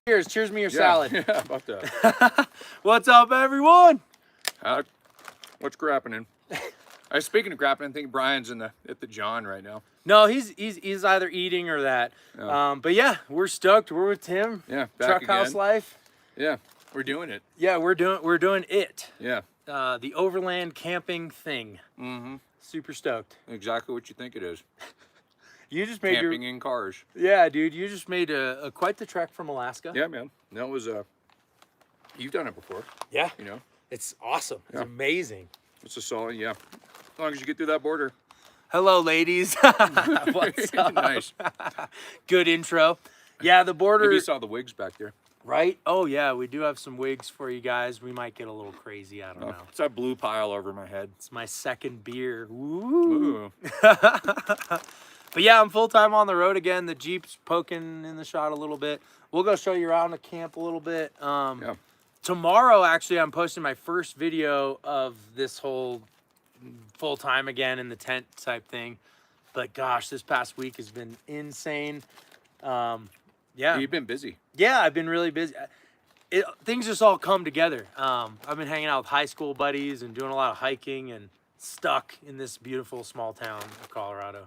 Cheers. Cheers me your salad. Yeah, about that. What's up, everyone? What's grappening? Speaking of grappening, I think Brian's at the John right now. No, he's either eating or that. Oh. But yeah, we're stoked. We're with Tim. Yeah, back Truckhouse again. life. Yeah, we're doing it. Yeah, we're doing it. Yeah. The Overland camping thing. Mm-hmm. Super stoked. Exactly what you think it is. You just made Camping in cars. Yeah, dude. You just made a quite the trek from Alaska. Yeah, man. That was you've done it before. Yeah. You know. It's awesome. It's Yeah. amazing. It's a solid. Yeah. As long as you get through that border. Hello, ladies. What's up? Nice. Good intro. Yeah, the border. Maybe you saw the wigs back there. Right? Oh, yeah. We do have some wigs for you guys. We might get a little crazy. I don't know. It's that blue pile over my head. It's my second beer. Ooh. Ooh. But yeah, I'm full-time on the road again. The Jeep's poking in the shot a little bit. We'll go show you around the camp a little bit. Yeah. Tomorrow, actually, I'm posting my first video of this whole full-time again in the tent type thing. But gosh, this past week has been insane. Yeah. You've been busy. Yeah, I've been really busy. Things just all come together. I've been hanging out with high school buddies and doing a lot of hiking and stuck in this beautiful small town of Colorado.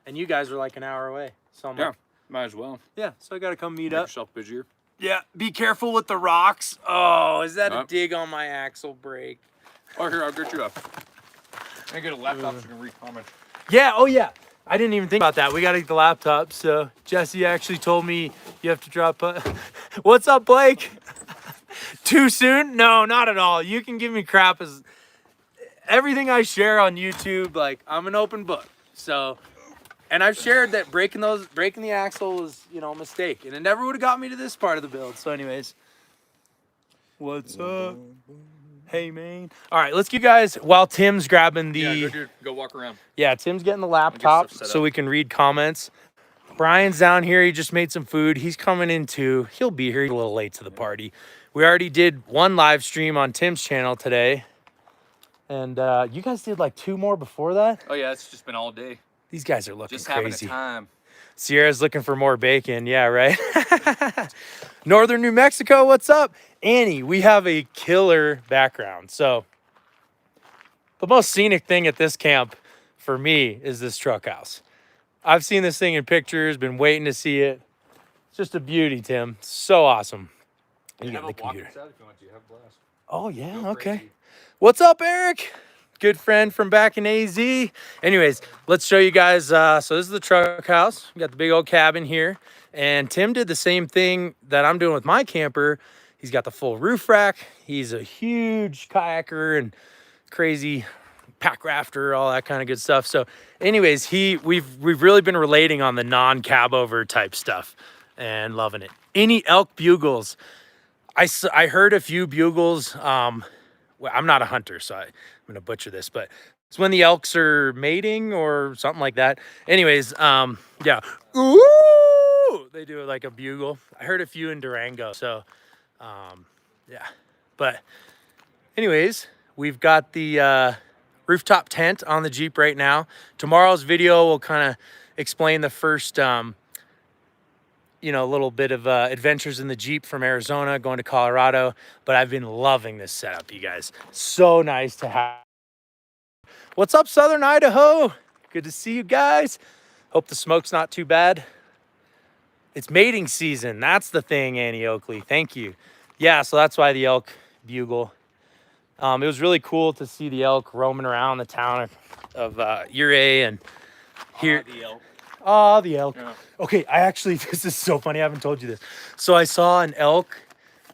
And you guys are like an hour away. So I'm like, Might as well. yeah, so I got to come meet Make up. yourself busier. Yeah, be careful with the rocks. Oh, is that a Nope. dig on my axle brake? Oh, here, I'll get you up. I get a laptop so you can read comments. Yeah, oh yeah. I didn't even think about that. We got to get the laptop. So Jesse actually told me you have to drop. What's up, Blake? Too soon? No, not at all. You can give me crap as everything I share on YouTube. Like, I'm an open book. So, and I've shared that breaking the axle was, a mistake, and it never would have got me to this part of the build. So, anyways, what's up? Hey, man. All right, let's get you guys while Tim's grabbing the. Yeah, go walk around. Yeah, Tim's getting the laptop stuff set so up. we can read comments. Brian's down here. He just made some food. He's coming in too. He'll be here. He's a little late to the party. We already did one live stream on Tim's channel today. And you guys did like 2 more before that? Oh, yeah, it's just been all day. These guys are looking Just crazy. having a time. Sierra's looking for more bacon. Yeah, right? Northern New Mexico, what's up? Annie, we have a killer background. So the most scenic thing at this camp for me is this truck house. I've seen this thing in pictures, been waiting to see it. It's just a beauty, Tim. So awesome. You have get a the computer. walk inside if you want to. Have a blast. Oh, yeah, Go okay. crazy. What's up, Eric? Good friend from back in AZ. Anyways, let's show you guys. So this is the truck house. We got the big old cabin here. And Tim did the same thing that I'm doing with my camper. He's got the full roof rack. He's a huge kayaker and crazy pack rafter, all that kind of good stuff. So anyways, we've really been relating on the non-cab over type stuff and loving it. Any elk bugles? I heard a few bugles. Well, I'm not a hunter, so I'm going to butcher this, but it's when the elks are mating or something like that. Anyways, yeah. Ooh! They do it like a bugle. I heard a few in Durango, so, yeah. But anyways, we've got the rooftop tent on the Jeep right now. Tomorrow's video will kind of explain the first, little bit of adventures in the Jeep from Arizona going to Colorado. But I've been loving this setup, you guys. So nice to have. What's up, Southern Idaho? Good to see you guys. Hope the smoke's not too bad. It's mating season. That's the thing, Annie Oakley. Thank you. Yeah, so that's why the elk bugle. It was really cool to see the elk roaming around the town of Ouray and here. The elk. Oh, the elk. Yeah. Okay, this is so funny. I haven't told you this. So I saw an elk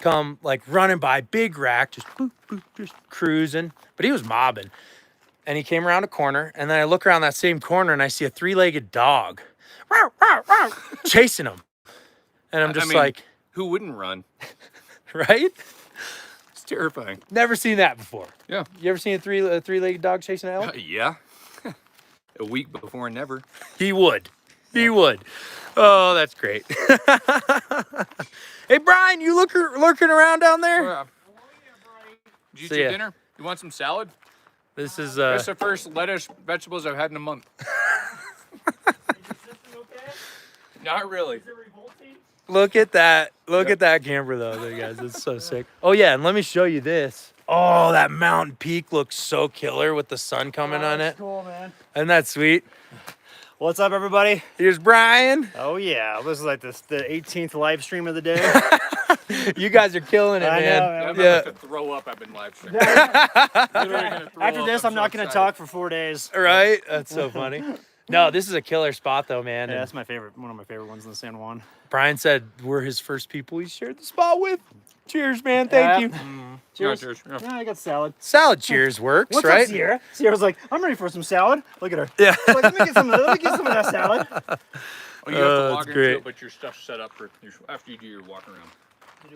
come like running by, big rack, just boop, boop, just cruising. But he was mobbing. And he came around a corner. And then I look around that same corner and I see a 3-legged dog chasing him. And I'm just like, who wouldn't run? right? It's terrifying. Never seen that before. Yeah. You ever seen a three-legged dog chasing an elk? Yeah. A week before, never. He would. He would. Oh, that's great. Hey, Brian, you lurking around down there? Oh, yeah. Did you eat So, some yeah. dinner? You want some salad? This is That's the first lettuce vegetables I've had in a month. Is your system okay? Not really. Is it revolting? Look at that. Look at that camper though, there, guys. It's so sick. Oh yeah, and let me show you this. Oh, that mountain peak looks so killer with the sun coming on it. Cool, man. Isn't that sweet? What's up, everybody? Here's Brian. Oh yeah, this is like the 18th live stream of the day. You guys are killing it, I man. know, man. I'm about to throw up. I've been live streaming. After this, I'm not gonna talk for 4 days. Right? That's so funny. No, this is a killer spot though, man. Yeah, And that's my favorite. One of my favorite ones in the San Juan. Brian said we're his first people he shared the spot with. Cheers, man. Thank you. Cheers. Cheers. Yeah. Yeah, I got salad. Salad cheers works, What's right? up, Sierra? Sierra's like, I'm ready for some salad. Look at her. Yeah. Like, let me get some of that salad. Oh, you have to that's log into great. it, but your stuff's set up for after you do your walk around.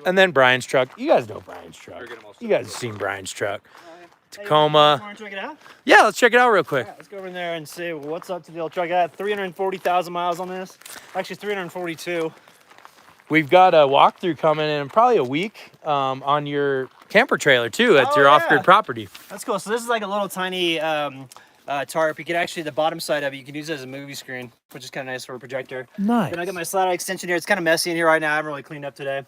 And then Brian's truck. You guys know Brian's truck. Better get 'em all set You guys up. have seen Brian's truck. Hey, Tacoma. Want to check it out? Yeah, let's check it out real quick. Yeah, let's go over in there and see what's up to the old truck. I got 340,000 miles on this. Actually, 342. We've got a walkthrough coming in probably a week on your camper trailer too at Oh, your yeah. off-grid property. That's cool. So this is like a little tiny tarp. You can actually, the bottom side of it, you can use it as a movie screen, which is kind of nice for a projector. Nice. Then I got my slide out extension here. It's kind of messy in here right now. I haven't really cleaned up today.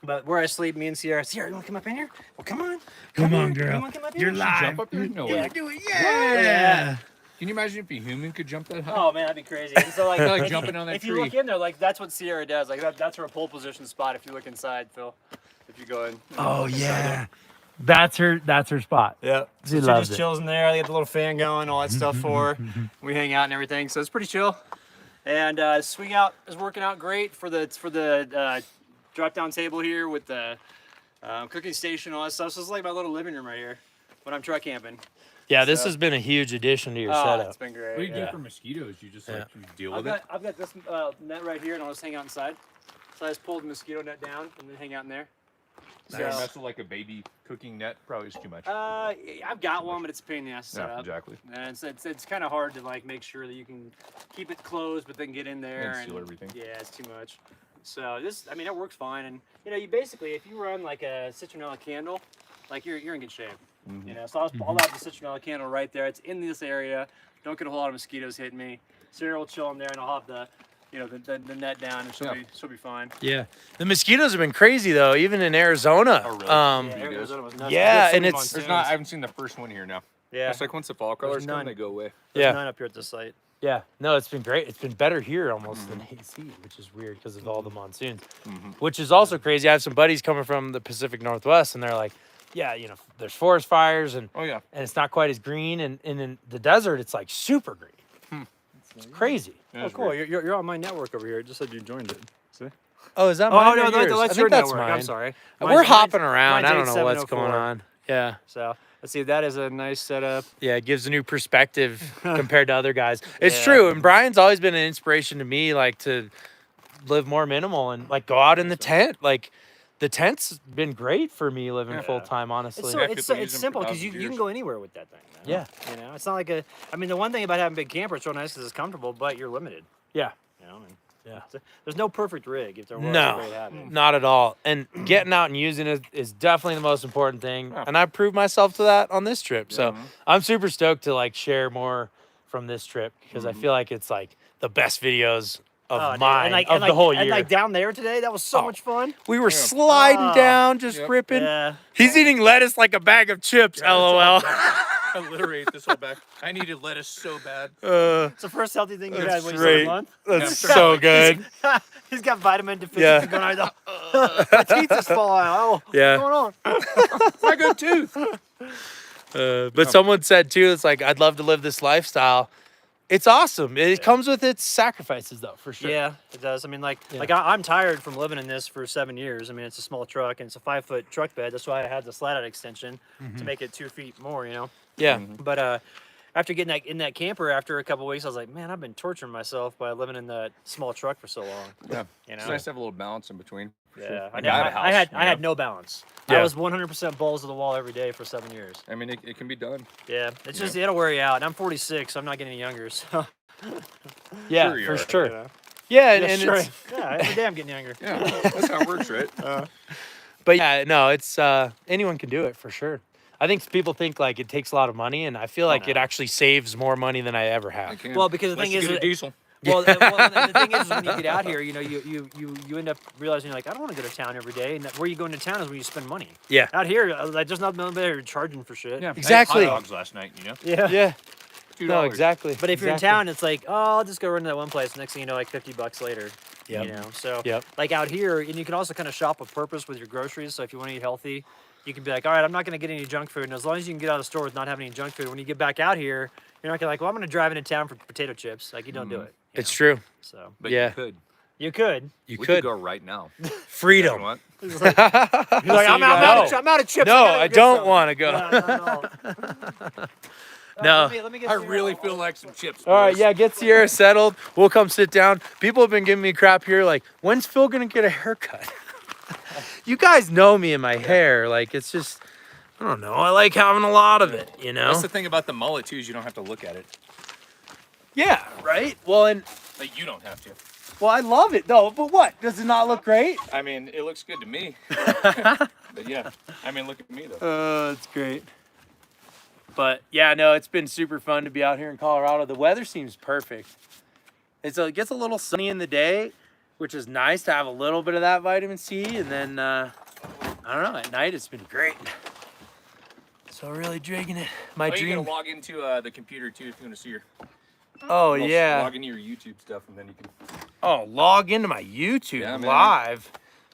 But where I sleep, me and Sierra, you want to come up in here? Well, come on. Come on, here. girl. You want to come up here? You're She live. Jump up here? No way. Do it. Yeah. Can you imagine if a human could jump that high? Oh man, that'd be crazy. And so like, Like if- jumping on that if you tree. look in there, like that's what Sierra does. Like that's her pole position spot. If you look inside, Phil, if you go in. Oh yeah. That's her spot. Yeah. She She loves just it. chills in there. They got the little fan going, all that stuff for her. We hang out and everything, so it's pretty chill. And swing out is working out great for the drop down table here with the cooking station, all that stuff. So it's like my little living room right here when I'm truck camping. Yeah, this So- has been a huge addition to your Oh, setup. it's been great. What do you yeah. do for mosquitoes? You just like you deal I've with it? got this net right here, and I'll just hang out inside. So I just pulled the mosquito net down and then hang out in there. So you mess with like a baby cooking net probably is too much. I've got one, but it's a pain in the ass to set Yeah, up. exactly. And it's kind of hard to like make sure that you can keep it closed, but then get in there And seal everything. Yeah, it's too much. So this, I mean, it works fine. And you know, you basically, if you run like a citronella candle, like you're in good shape. You know, so I'll have the citronella candle right there. It's in this area. Don't get a whole lot of mosquitoes hitting me. Sarah will chill in there, and I'll have the, you know, the net down, and she'll be fine. Yeah. The mosquitoes have been crazy though, even in Arizona. Oh, really? Yeah, Arizona was nuts. yeah, We and had so many it's- There's monsoons. not. I haven't seen the first one here now. Yeah. It's like once the fall colors come, none. they go away. There's Yeah. none up here at this site. Yeah, no, it's been great. It's been better here almost than AC, which is weird because of all the monsoons. Which is also crazy. I have some buddies coming from the Pacific Northwest, and they're like, "Yeah, you know, there's forest fires, and Oh yeah. it's not quite as green, and in the desert, it's like super green. It's crazy." Oh, cool. You're on my network over here. It just said you joined it. See? Oh, is that Oh, mine? no, or yours? that's I your think that's network. mine. I'm sorry. We're hopping around. mine's I don't know what's 8704. going on. Yeah. So let's see. That is a nice setup. Yeah, it gives a new perspective compared to other guys. It's Yeah. true. And Brian's always been an inspiration to me, like to live more minimal and like go out in the tent. Like the tent's been great for me living Yeah. full time, honestly. It's so Yeah, it's, people use it's them for simple because thousands you of can years. go anywhere with that thing. Man. Yeah. You know, it's not like a. I mean, the one thing about having a big camper, it's real nice because it's comfortable, but you're limited. Yeah. You know. And Yeah. there's no perfect rig if there was. No, a great habit. not at all. And getting out and using it is definitely the most important thing. Yeah. And I proved myself to that on this trip. So I'm super stoked to like share more from this trip because I feel like it's like the best videos of Oh, dude, mine of the whole year. And like down there today, that was so much fun. We were sliding down, just Yep. ripping. Yeah. He's eating lettuce like a bag of chips, LOL. I literally ate this whole back. I needed lettuce so bad. It's the first healthy thing you had That's when great. you month. That's so good. He's got vitamin deficiency Yeah. going on. My teeth just fall out. Oh, Yeah. what's going on? My good tooth. But someone said too, it's like, I'd love to live this lifestyle. It's awesome. It comes with its sacrifices though, for sure. Yeah, it does. I mean, like I'm tired from living in this for 7 years. I mean, it's a small truck and it's a 5-foot truck bed. That's why I had the slide out extension to make it 2 feet more. You know. Yeah. But after getting in that camper after a couple weeks, I was like, man, I've been torturing myself by living in that small truck for so long. Yeah. You It's know. nice to have a little balance in between. Yeah, Like I have a house. I had no balance. Yeah. I was 100% balls to the wall every day for 7 years. I mean, it can be done. Yeah, it's just it'll wear you out. And I'm 46, so I'm not getting any younger. So Yeah, Sure you for are. sure. you know. Yeah, and, Yeah, and sure. it's, Yeah, every day I'm getting younger. Yeah, that's how it works, right? but yeah, no, it's anyone can do it for sure. I think people think like it takes a lot of money, and I feel like it no. actually saves more money than I ever I have. can. Well, because the Unless thing you is get a that- diesel. Well, and the thing is when you get out here, you know, you end up realizing you're like, I don't want to go to town every day. And where you go into town is when you spend money. Yeah. Out here, like, there's not nobody charging for shit. Yeah, Exactly. I had hot dogs last night, you know. Yeah. Yeah. $2. No, exactly. But if you're in exactly. town, it's like, oh, I'll just go run to that one place. Next thing you know, like $50 later. Yep. You know, so Yep. like out here, and you can also kind of shop with purpose with your groceries. So if you want to eat healthy, you can be like, all right, I'm not going to get any junk food. And as long as you can get out of the store with not having any junk food, when you get back out here, you're not going to like, well, I'm going to drive into town for potato chips. Like, you don't do it. you It's know? true. So But Yeah. you could. you could. You We could. go right now. Freedom. You know what? He's like, I'm out of chips. No, gotta I get don't some. want to go. No. No. Let me get I Sierra really out. feel like some chips. All right, boys. yeah, get Sierra settled. We'll come sit down. People have been giving me crap here, like, when's Phil gonna get a haircut? You guys know me and my hair. Like, it's just, I don't know. I like having a lot of it, you know? That's the thing about the mullet too, is you don't have to look at it. Yeah, right? Well, and, Like you don't have to. well, I love it, though. But what? Does it not look great? I mean, it looks good to me. But yeah, I mean, look at me though. It's great. But yeah, no, it's been super fun to be out here in Colorado. The weather seems perfect. It gets a little sunny in the day, which is nice to have a little bit of that vitamin C. And then, I don't know, at night it's been great. So really digging it. My Oh, you dream. gotta log into the computer too if you want to see your. Oh, Well, yeah. Log into your YouTube stuff and then you can. Oh, log into my YouTube Yeah, man. live.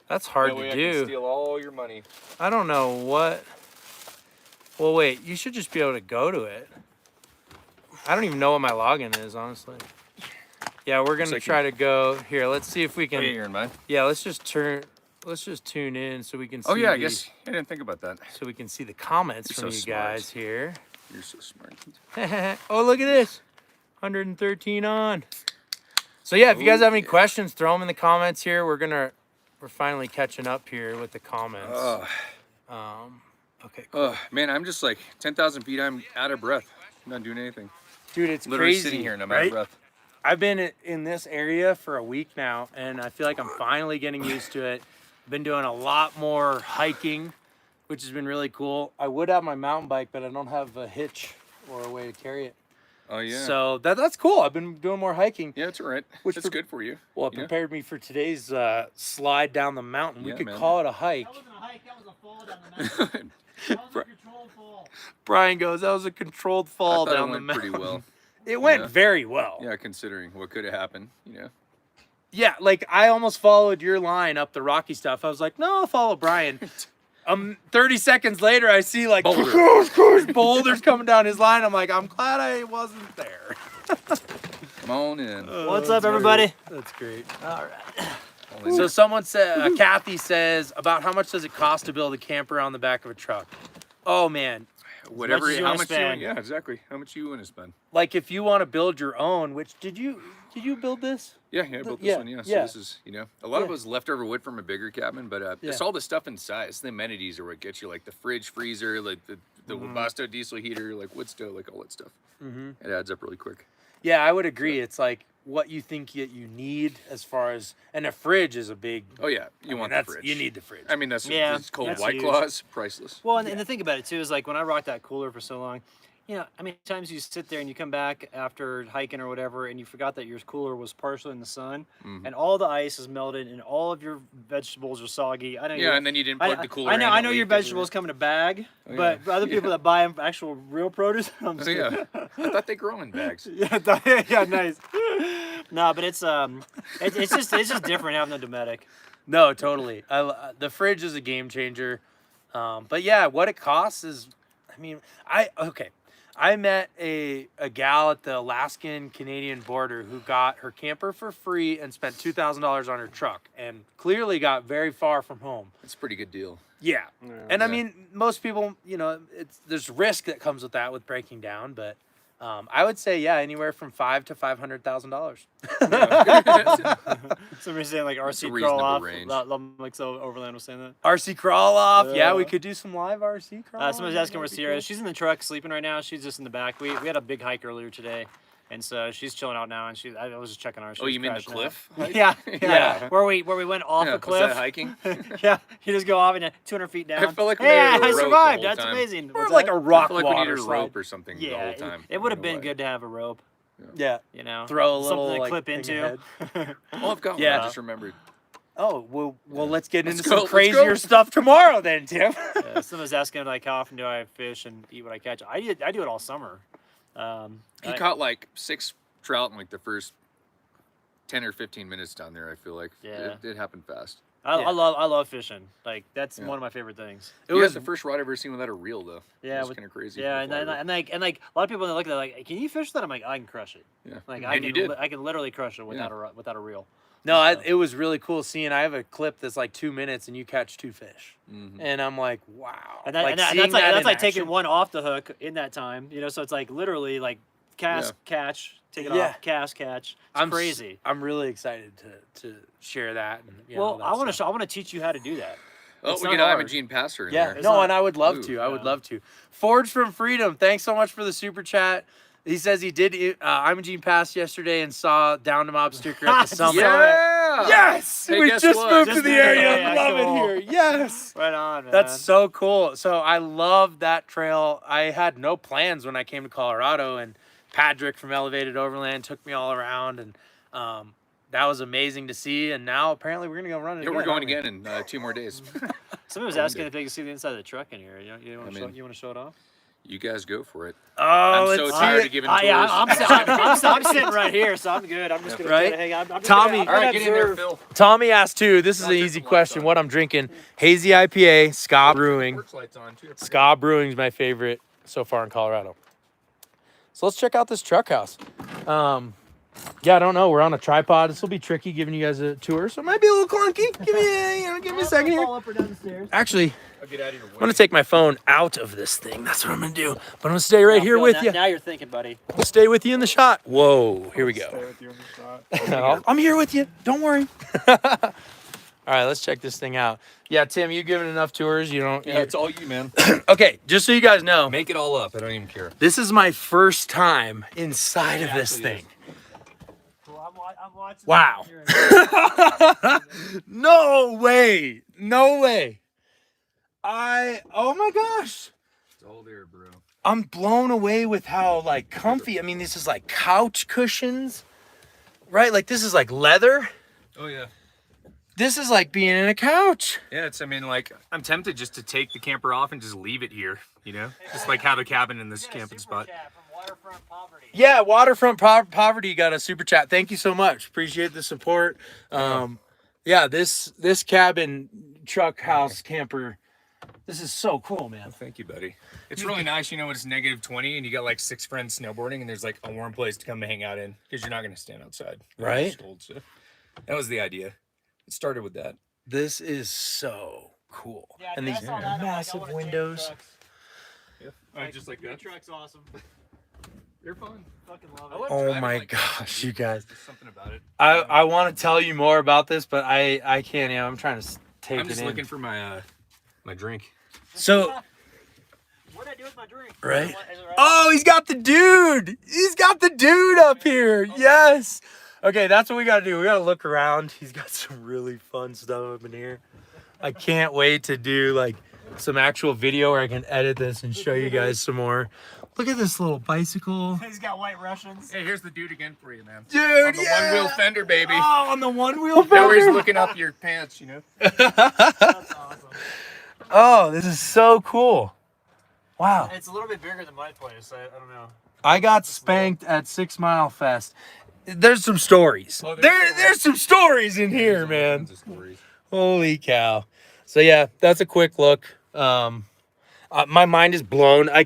That's hard That way to I can do. steal all your money. I don't know what. Well, wait, you should just be able to go to it. I don't even know what my login is, honestly. Yeah, we're gonna like try to go here. Let's see if we Oh, can. yeah, you're in mine. Yeah, let's just tune in so we can see. Oh yeah, I the- guess I didn't think about that. so we can see the comments You're from so you smart. guys here. You're so smart. Oh, look at this. 113 on. So yeah, if you guys have any questions, throw them in the comments here. We're finally catching up here with the comments. Okay, cool. Man, I'm just like 10,000 feet. I'm out of breath. I'm not doing anything. Dude, it's Literally crazy, sitting here and I'm out right? of breath. I've been in this area for a week now, and I feel like I'm finally getting used to it. Been doing a lot more hiking, which has been really cool. I would have my mountain bike, but I don't have a hitch or a way to carry it. Oh yeah. So that's cool. I've been doing more hiking. Yeah, it's all right. Which That's for- good for you. Well, it you know? prepared me for today's slide down the mountain. We Yeah, could man. call it a hike. That wasn't a hike, that was a fall down the mountain. That was a controlled fall. Brian goes, that was a controlled I fall thought down it the went mountain. pretty well. It went Yeah. very well. Yeah, considering what could have happened, you know. Yeah, like I almost followed your line up the rocky stuff. I was like, no, I'll follow Brian. 30 seconds later, I see like boulders coming down his line. I'm like, I'm glad I wasn't there. Come on in. What's up, everybody? That's great. All right. Only So someone said, Kathy says, about how much does it cost to build a camper on the back of a truck? Oh man, whatever. as you How wanna much you? spend. Yeah, exactly. How much you want to spend? like if you want to build your own, which did you build this? Yeah, I built this yeah, one. Yeah, so yeah. this is, you know, a lot of Yeah. it was leftover wood from a bigger cabin, but it's Yeah. all the stuff inside. It's the amenities are what gets you, like the fridge, freezer, like the Webasto diesel heater, like wood stove, like all that stuff. It adds up really quick. Yeah, I would agree. It's like what you think that you need as far as, and a fridge is a big. Oh yeah, you want the that's fridge. you need the fridge. I mean, that's Yeah, it's cold that's White huge. Claws, priceless. Well, and the thing about it too is like when I rocked that cooler for so long, you know, I mean, times you sit there and you come back after hiking or whatever, and you forgot that your cooler was partially in the sun, and all the ice is melted, and all of your vegetables are soggy. I know. Yeah, and then you didn't plug the cooler I in. know. it I know your leaked everywhere. vegetables come in a bag, Oh, but yeah. for other people that buy actual real produce, I'm Oh, just kidding. yeah, I thought they grow in bags. Yeah, nice. No, but it's just different having the Dometic. No, totally. The fridge is a game changer. But yeah, what it costs is, I mean, I met a gal at the Alaskan-Canadian border who got her camper for free and spent $2,000 on her truck and clearly got very far from home. It's a pretty good deal. Yeah. And I Yeah. mean, most people, you know, there's risk that comes with that with breaking down, but I would say, yeah, anywhere from $500,000 to $500,000. Somebody saying like a RC crawl reasonable off. range. Like so Overland was saying that. RC crawl off. Yeah, we Yeah. could do some live RC crawl. Somebody's asking where Sierra is. She's in the truck sleeping right now. She's just in the back. We had a big hike earlier today, and so she's chilling out now. And I was just checking on her. She Oh, was you mean the crashing cliff? out. Yeah, Yeah. Where we went off Yeah, a was cliff. that hiking? Yeah, you just go off and 200 feet down. I felt like we yeah, needed a I rope the survived. whole That's time. amazing. Or What's like that? a I rock feel like we water needed a slide. rope or something the Yeah, whole time. it would have No been way. good to have a rope. Yeah. You know, Throw a little, something to like, clip thing into. Oh, I've got one. Yeah. I just remembered. Oh, well, let's get Let's into go, some let's crazier go. stuff tomorrow then, Tim. Someone's asking like how often do I fish and eat what I catch. I do it all summer. He caught like 6 trout in like the first 10 or 15 minutes down there. I feel like it happened fast. I love fishing. Like that's one of my favorite things. It was the first rod I've ever seen without a reel though. Yeah, it was kind of crazy. Yeah, and like a lot of people they look at it like, can you fish that? I'm like, I can crush it. Yeah, like and you did. I can literally crush it without a reel. No, it was really cool seeing. I have a clip that's like 2 minutes and you catch 2 fish, and I'm like, wow. And, like, that's like taking one off the hook in that time, you know. So it's like literally like cast, catch, take it off, cast, catch. It's crazy. I'm really excited to share that. And, I want to teach you how to do that. Oh, we get Imogene Passer in there. No, and I would love to. I would love to. Forge from Freedom, thanks so much for the super chat. He says he did Imogene Pass yesterday and saw Down to Mob sticker at the summit. Yeah! Yes! Hey, we guess just what? moved to the area. I love it here. Yes! Right on, man. That's so cool. So I love that trail. I had no plans when I came to Colorado, and Patrick from Elevated Overland took me all around, and that was amazing to see. And now apparently we're going to go run it again. We're going again in 2 more days. Somebody was asking if they could see the inside of the truck in here. You want to show it off? You guys go for it. Oh, I'm so tired of giving tours. I'm sitting right here, so I'm good. I'm just going to hang out. Tommy, all right, get in there, Phil. Tommy asked too. This is an easy question. What I'm drinking: hazy IPA, Ska Brewing. Ska Brewing is my favorite so far in Colorado. So let's check out this Truckhouse. Yeah, I don't know. We're on a tripod. This will be tricky giving you guys a tour, so it might be a little clunky. Give me a second here. Up or down the stairs. Actually, I'll get out of your way. I'm gonna take my phone out of this thing. That's what I'm gonna do. But I'm gonna stay right here with you. Now you're thinking, buddy. I'll stay with you in the shot. Whoa, here we go. Stay with you in the shot. I'm here with you. Don't worry. All right, let's check this thing out. Yeah, Tim, you've given enough tours. You don't. Yeah, it's all you, man. Okay, just so you guys know, Make it all up. I don't even care. this is my first time inside of this thing. I'm watching. Wow. No way. No way. Oh my gosh. It's all there, bro. I'm blown away with how like comfy. I mean, this is like couch cushions, right? Like this is like leather. Oh, yeah. This is like being in a couch. Yeah, I'm tempted just to take the camper off and just leave it here, you know? Just like have a cabin in this camping spot. Waterfront Poverty. Yeah, Waterfront Poverty got a super chat. Thank you so much. Appreciate the support. Yeah, this cabin Truckhouse camper, this is so cool, man. Thank you, buddy. It's really nice, you know, when it's -20 and you got like 6 friends snowboarding and there's like a warm place to come and hang out in because you're not going to stand outside. Right. It's cold, so that was the idea. It started with that. This is so cool. Yeah, And these I saw that. I'm like, I massive wanna change windows. trucks. Yeah. Just like Your that. truck's awesome. They're fun. Fucking love I it. love Oh driving my like gosh, you guys. There's something about it. I want to tell you more about this, but I can't. I'm trying to take I'm it just in. looking for my my drink. So, What'd I do with my drink? right? Is it right? Oh, he's got the dude. He's got the dude up here. Yes. Okay, that's what we got to do. We got to look around. He's got some really fun stuff up in here. I can't wait to do like some actual video where I can edit this and show you guys some more. Look at this little bicycle. He's got white Russians. Hey, here's the dude again for you, man. Dude, On the one-wheel fender, baby. Oh, on the one-wheel They're always fender. looking up your pants, you know? That's awesome. Oh, this is so cool. Wow. It's a little bit bigger than my place. I don't know. I got spanked at 6 Mile Fest. There's some stories. Oh, there's There's some stories in here, man. Tons of stories. Holy cow. So yeah, that's a quick look. My mind is blown. I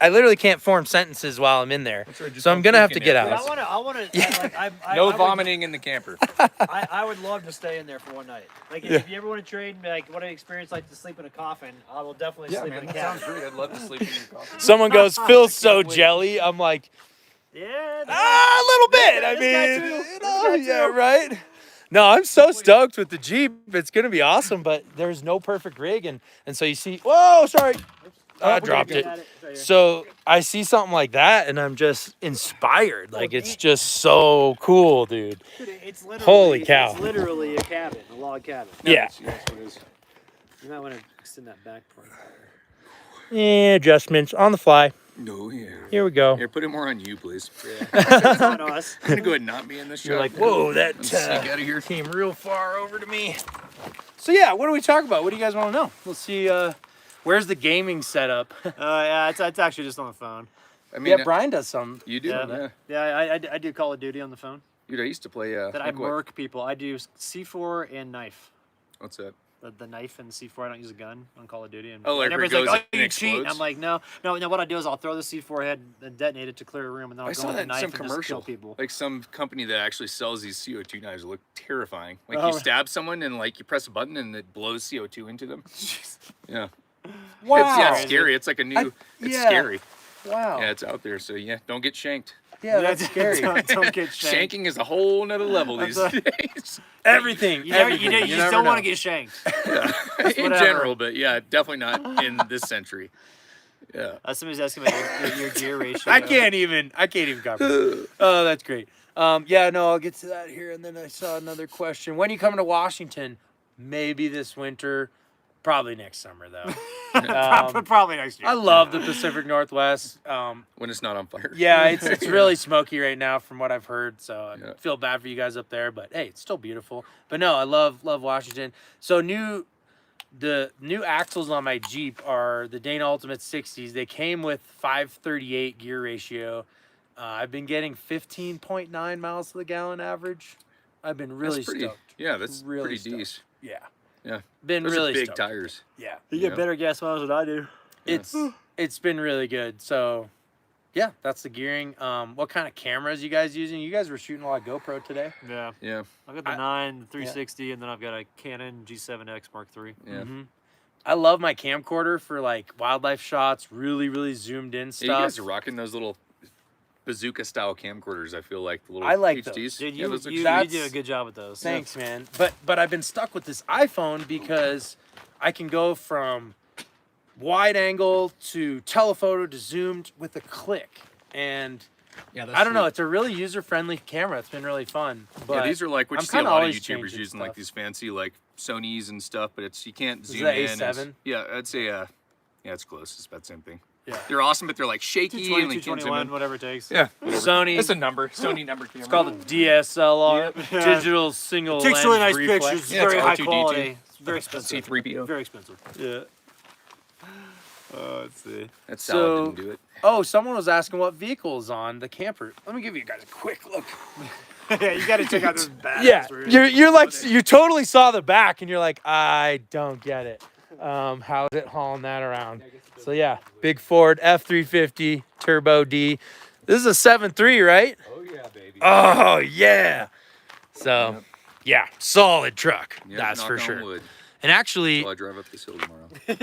literally can't form sentences while I'm in there. That's right, just So I'm don't gonna have think to in get it. out. I want to. No vomiting in the camper. I would love to stay in there for one night. Like if you ever want to trade, like what I experienced like to sleep in a coffin, I will definitely sleep in a that cabin. sounds great. I'd love to sleep in your coffin. Someone goes, Phil's so jelly. I'm like, Yeah. a little bit. I This guy mean, too. you This know, guy yeah, too. right? No, I'm so stoked with the Jeep. It's gonna be awesome, but there's no perfect rig, and so you see, whoa, sorry, I dropped it. So I see something like that, and I'm just inspired. Like it's just so cool, dude. It's literally, Holy cow. It's literally a cabin, a log cabin. Yeah. That's what it is. You might want to extend that back part. Yeah, adjustments on the fly. No, yeah. Here we go. Here, put it more on you, please. It's on us. I'm gonna go ahead and not be in this shot. You're like, whoa, that Let's sneak out of here. came real far over to me. So yeah, what do we talk about? What do you guys want to know? Let's see. Where's the gaming setup? Yeah, it's actually just on the phone. I mean, Yeah, Brian does some. you do. Yeah, Yeah. I do Call of Duty on the phone. Dude, I used to play. That I like what- murk people. I do C4 and knife. What's that? The knife and the C4. I don't use a gun on Call of Duty. And Oh, like and where it everybody's like, goes oh, and you cheat. explodes? I'm like, no. What I do is I'll throw the C4 head and detonate it to clear a room, and then I'll I go saw with that the in knife some and just commercial. kill people. Like some company that actually sells these CO2 knives look terrifying. Like Oh. you stab someone and like you press a button and it blows CO2 into them. Yeah. Wow. It's scary. It's like a new. It's yeah. scary. Wow. Yeah, it's out there. So yeah, don't get shanked. Yeah, that's scary. Don't get shanked. Shanking is a whole nother level these days. Everything. You everything. just never don't want know. to get shanked. Yeah. In whatever. general, but yeah, definitely not in this century. Yeah. Somebody's asking about your gear ratio. I can't even comprehend. Oh, that's great. Yeah, no, I'll get to that here. And then I saw another question. When are you coming to Washington? Maybe this winter. Probably next summer, though. Probably next year. I love the Pacific Northwest. When it's not on fire. Yeah, it's really smoky right now from what I've heard. So I Yeah. feel bad for you guys up there, but hey, it's still beautiful. But no, I love Washington. So the new axles on my Jeep are the Dana Ultimate 60s. They came with 538 gear ratio. I've been getting 15.9 miles to the gallon average. I've been really That's pretty. stoked. Yeah, that's Really pretty stoked. decent. Yeah, Yeah. been Those really are big stoked. tires. Yeah, You Yeah. get better gas mileage than I do. it's been really good. So yeah, that's the gearing. What kind of cameras you guys using? You guys were shooting a lot of GoPro today. Yeah. Yeah. I've got the 9, 360, and then I've got a Canon G7X Mark III. Yeah. Mhm. I love my camcorder for like wildlife shots, really zoomed in Yeah, stuff. you guys are rocking those little bazooka style camcorders. I feel like the little I like HDs. those. Dude, Yeah, you, those look you, sweet. you do a good job with those. Thanks, man. But I've been stuck with this iPhone because I can go from wide angle to telephoto to zoomed with a click. And Yeah, I don't know, it's a really user-friendly camera. It's been really fun. But Yeah, these are like what I'm you see a kinda lot of always YouTubers changing using, like stuff. these fancy like Sonys and stuff. But it's you can't Is zoom that in. A7? Yeah, I'd say yeah, it's close. It's about the same thing. Yeah. They're awesome, but they're like shaky 220, and they can't zoom 221, in. whatever it takes. Yeah, Sony. It's a number. Sony number camera. It's called a DSLR, Yeah. digital single It takes lens really nice reflex. pictures. It's Yeah, it's very high R2D2. quality. It's very expensive. C3PO. Very expensive. Yeah. Let's see. That So- salad didn't do it. Oh, someone was asking what vehicle is on the camper. Let me give you guys a quick look. Yeah, you got to check out this badass. Yeah, version. you're like you totally saw the back and you're like, I don't get it. How's it hauling that around? So yeah, big Ford F350 Turbo D. This is a 7.3, right? Oh yeah, baby. Oh yeah. So yeah, solid truck. Yeah, that's knock for on sure. wood. And actually, While I drive up this hill tomorrow. And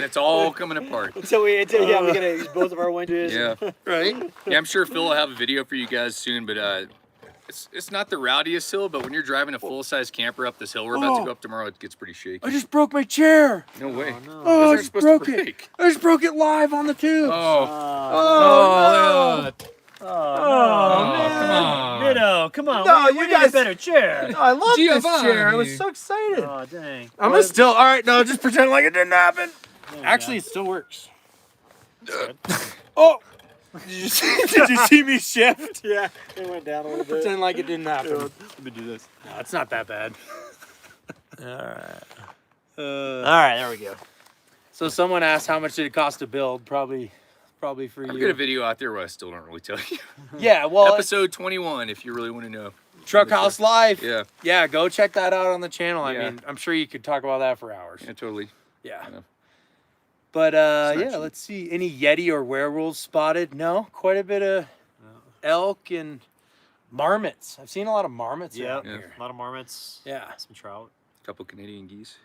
it's all coming apart. Until we gotta use both of our windows. Yeah. right? Yeah, I'm sure Phil will have a video for you guys soon, but it's not the rowdiest hill, but when you're driving a full-size camper up this hill we're about to go up tomorrow, it gets pretty shaky. I just broke my chair. No way. no. Oh, I Those just aren't broke supposed to it. break. I just broke it live on the tube. Oh. Oh, Oh, come on. Ditto, come on. No, we you need guys- a better chair. I love this Giovanni. chair. I was so excited. Oh, dang. I'm gonna still. All right, no, just pretend like it didn't happen. Actually, it still works. Oh, did you see me shift? Yeah, it went down a little bit. Pretend like it didn't happen. Let me do this. No, it's not that bad. All right. All right, there we go. So someone asked how much did it cost to build? Probably for I've you. got a video out there where I still don't really tell you. Yeah, well, Episode 21, if you really want to know. Truckhouse Live. Yeah, Yeah, go check that out on the channel. Yeah. I mean, I'm sure you could talk about that for hours. yeah, totally. Yeah. Yeah. But It's not yeah, cheap. let's see. Any Yeti or werewolves spotted? No, quite a bit of elk and marmots. I've seen a lot of marmots Yeah, around Yeah. here. a lot of marmots. Yeah, Some trout. A couple Canadian geese.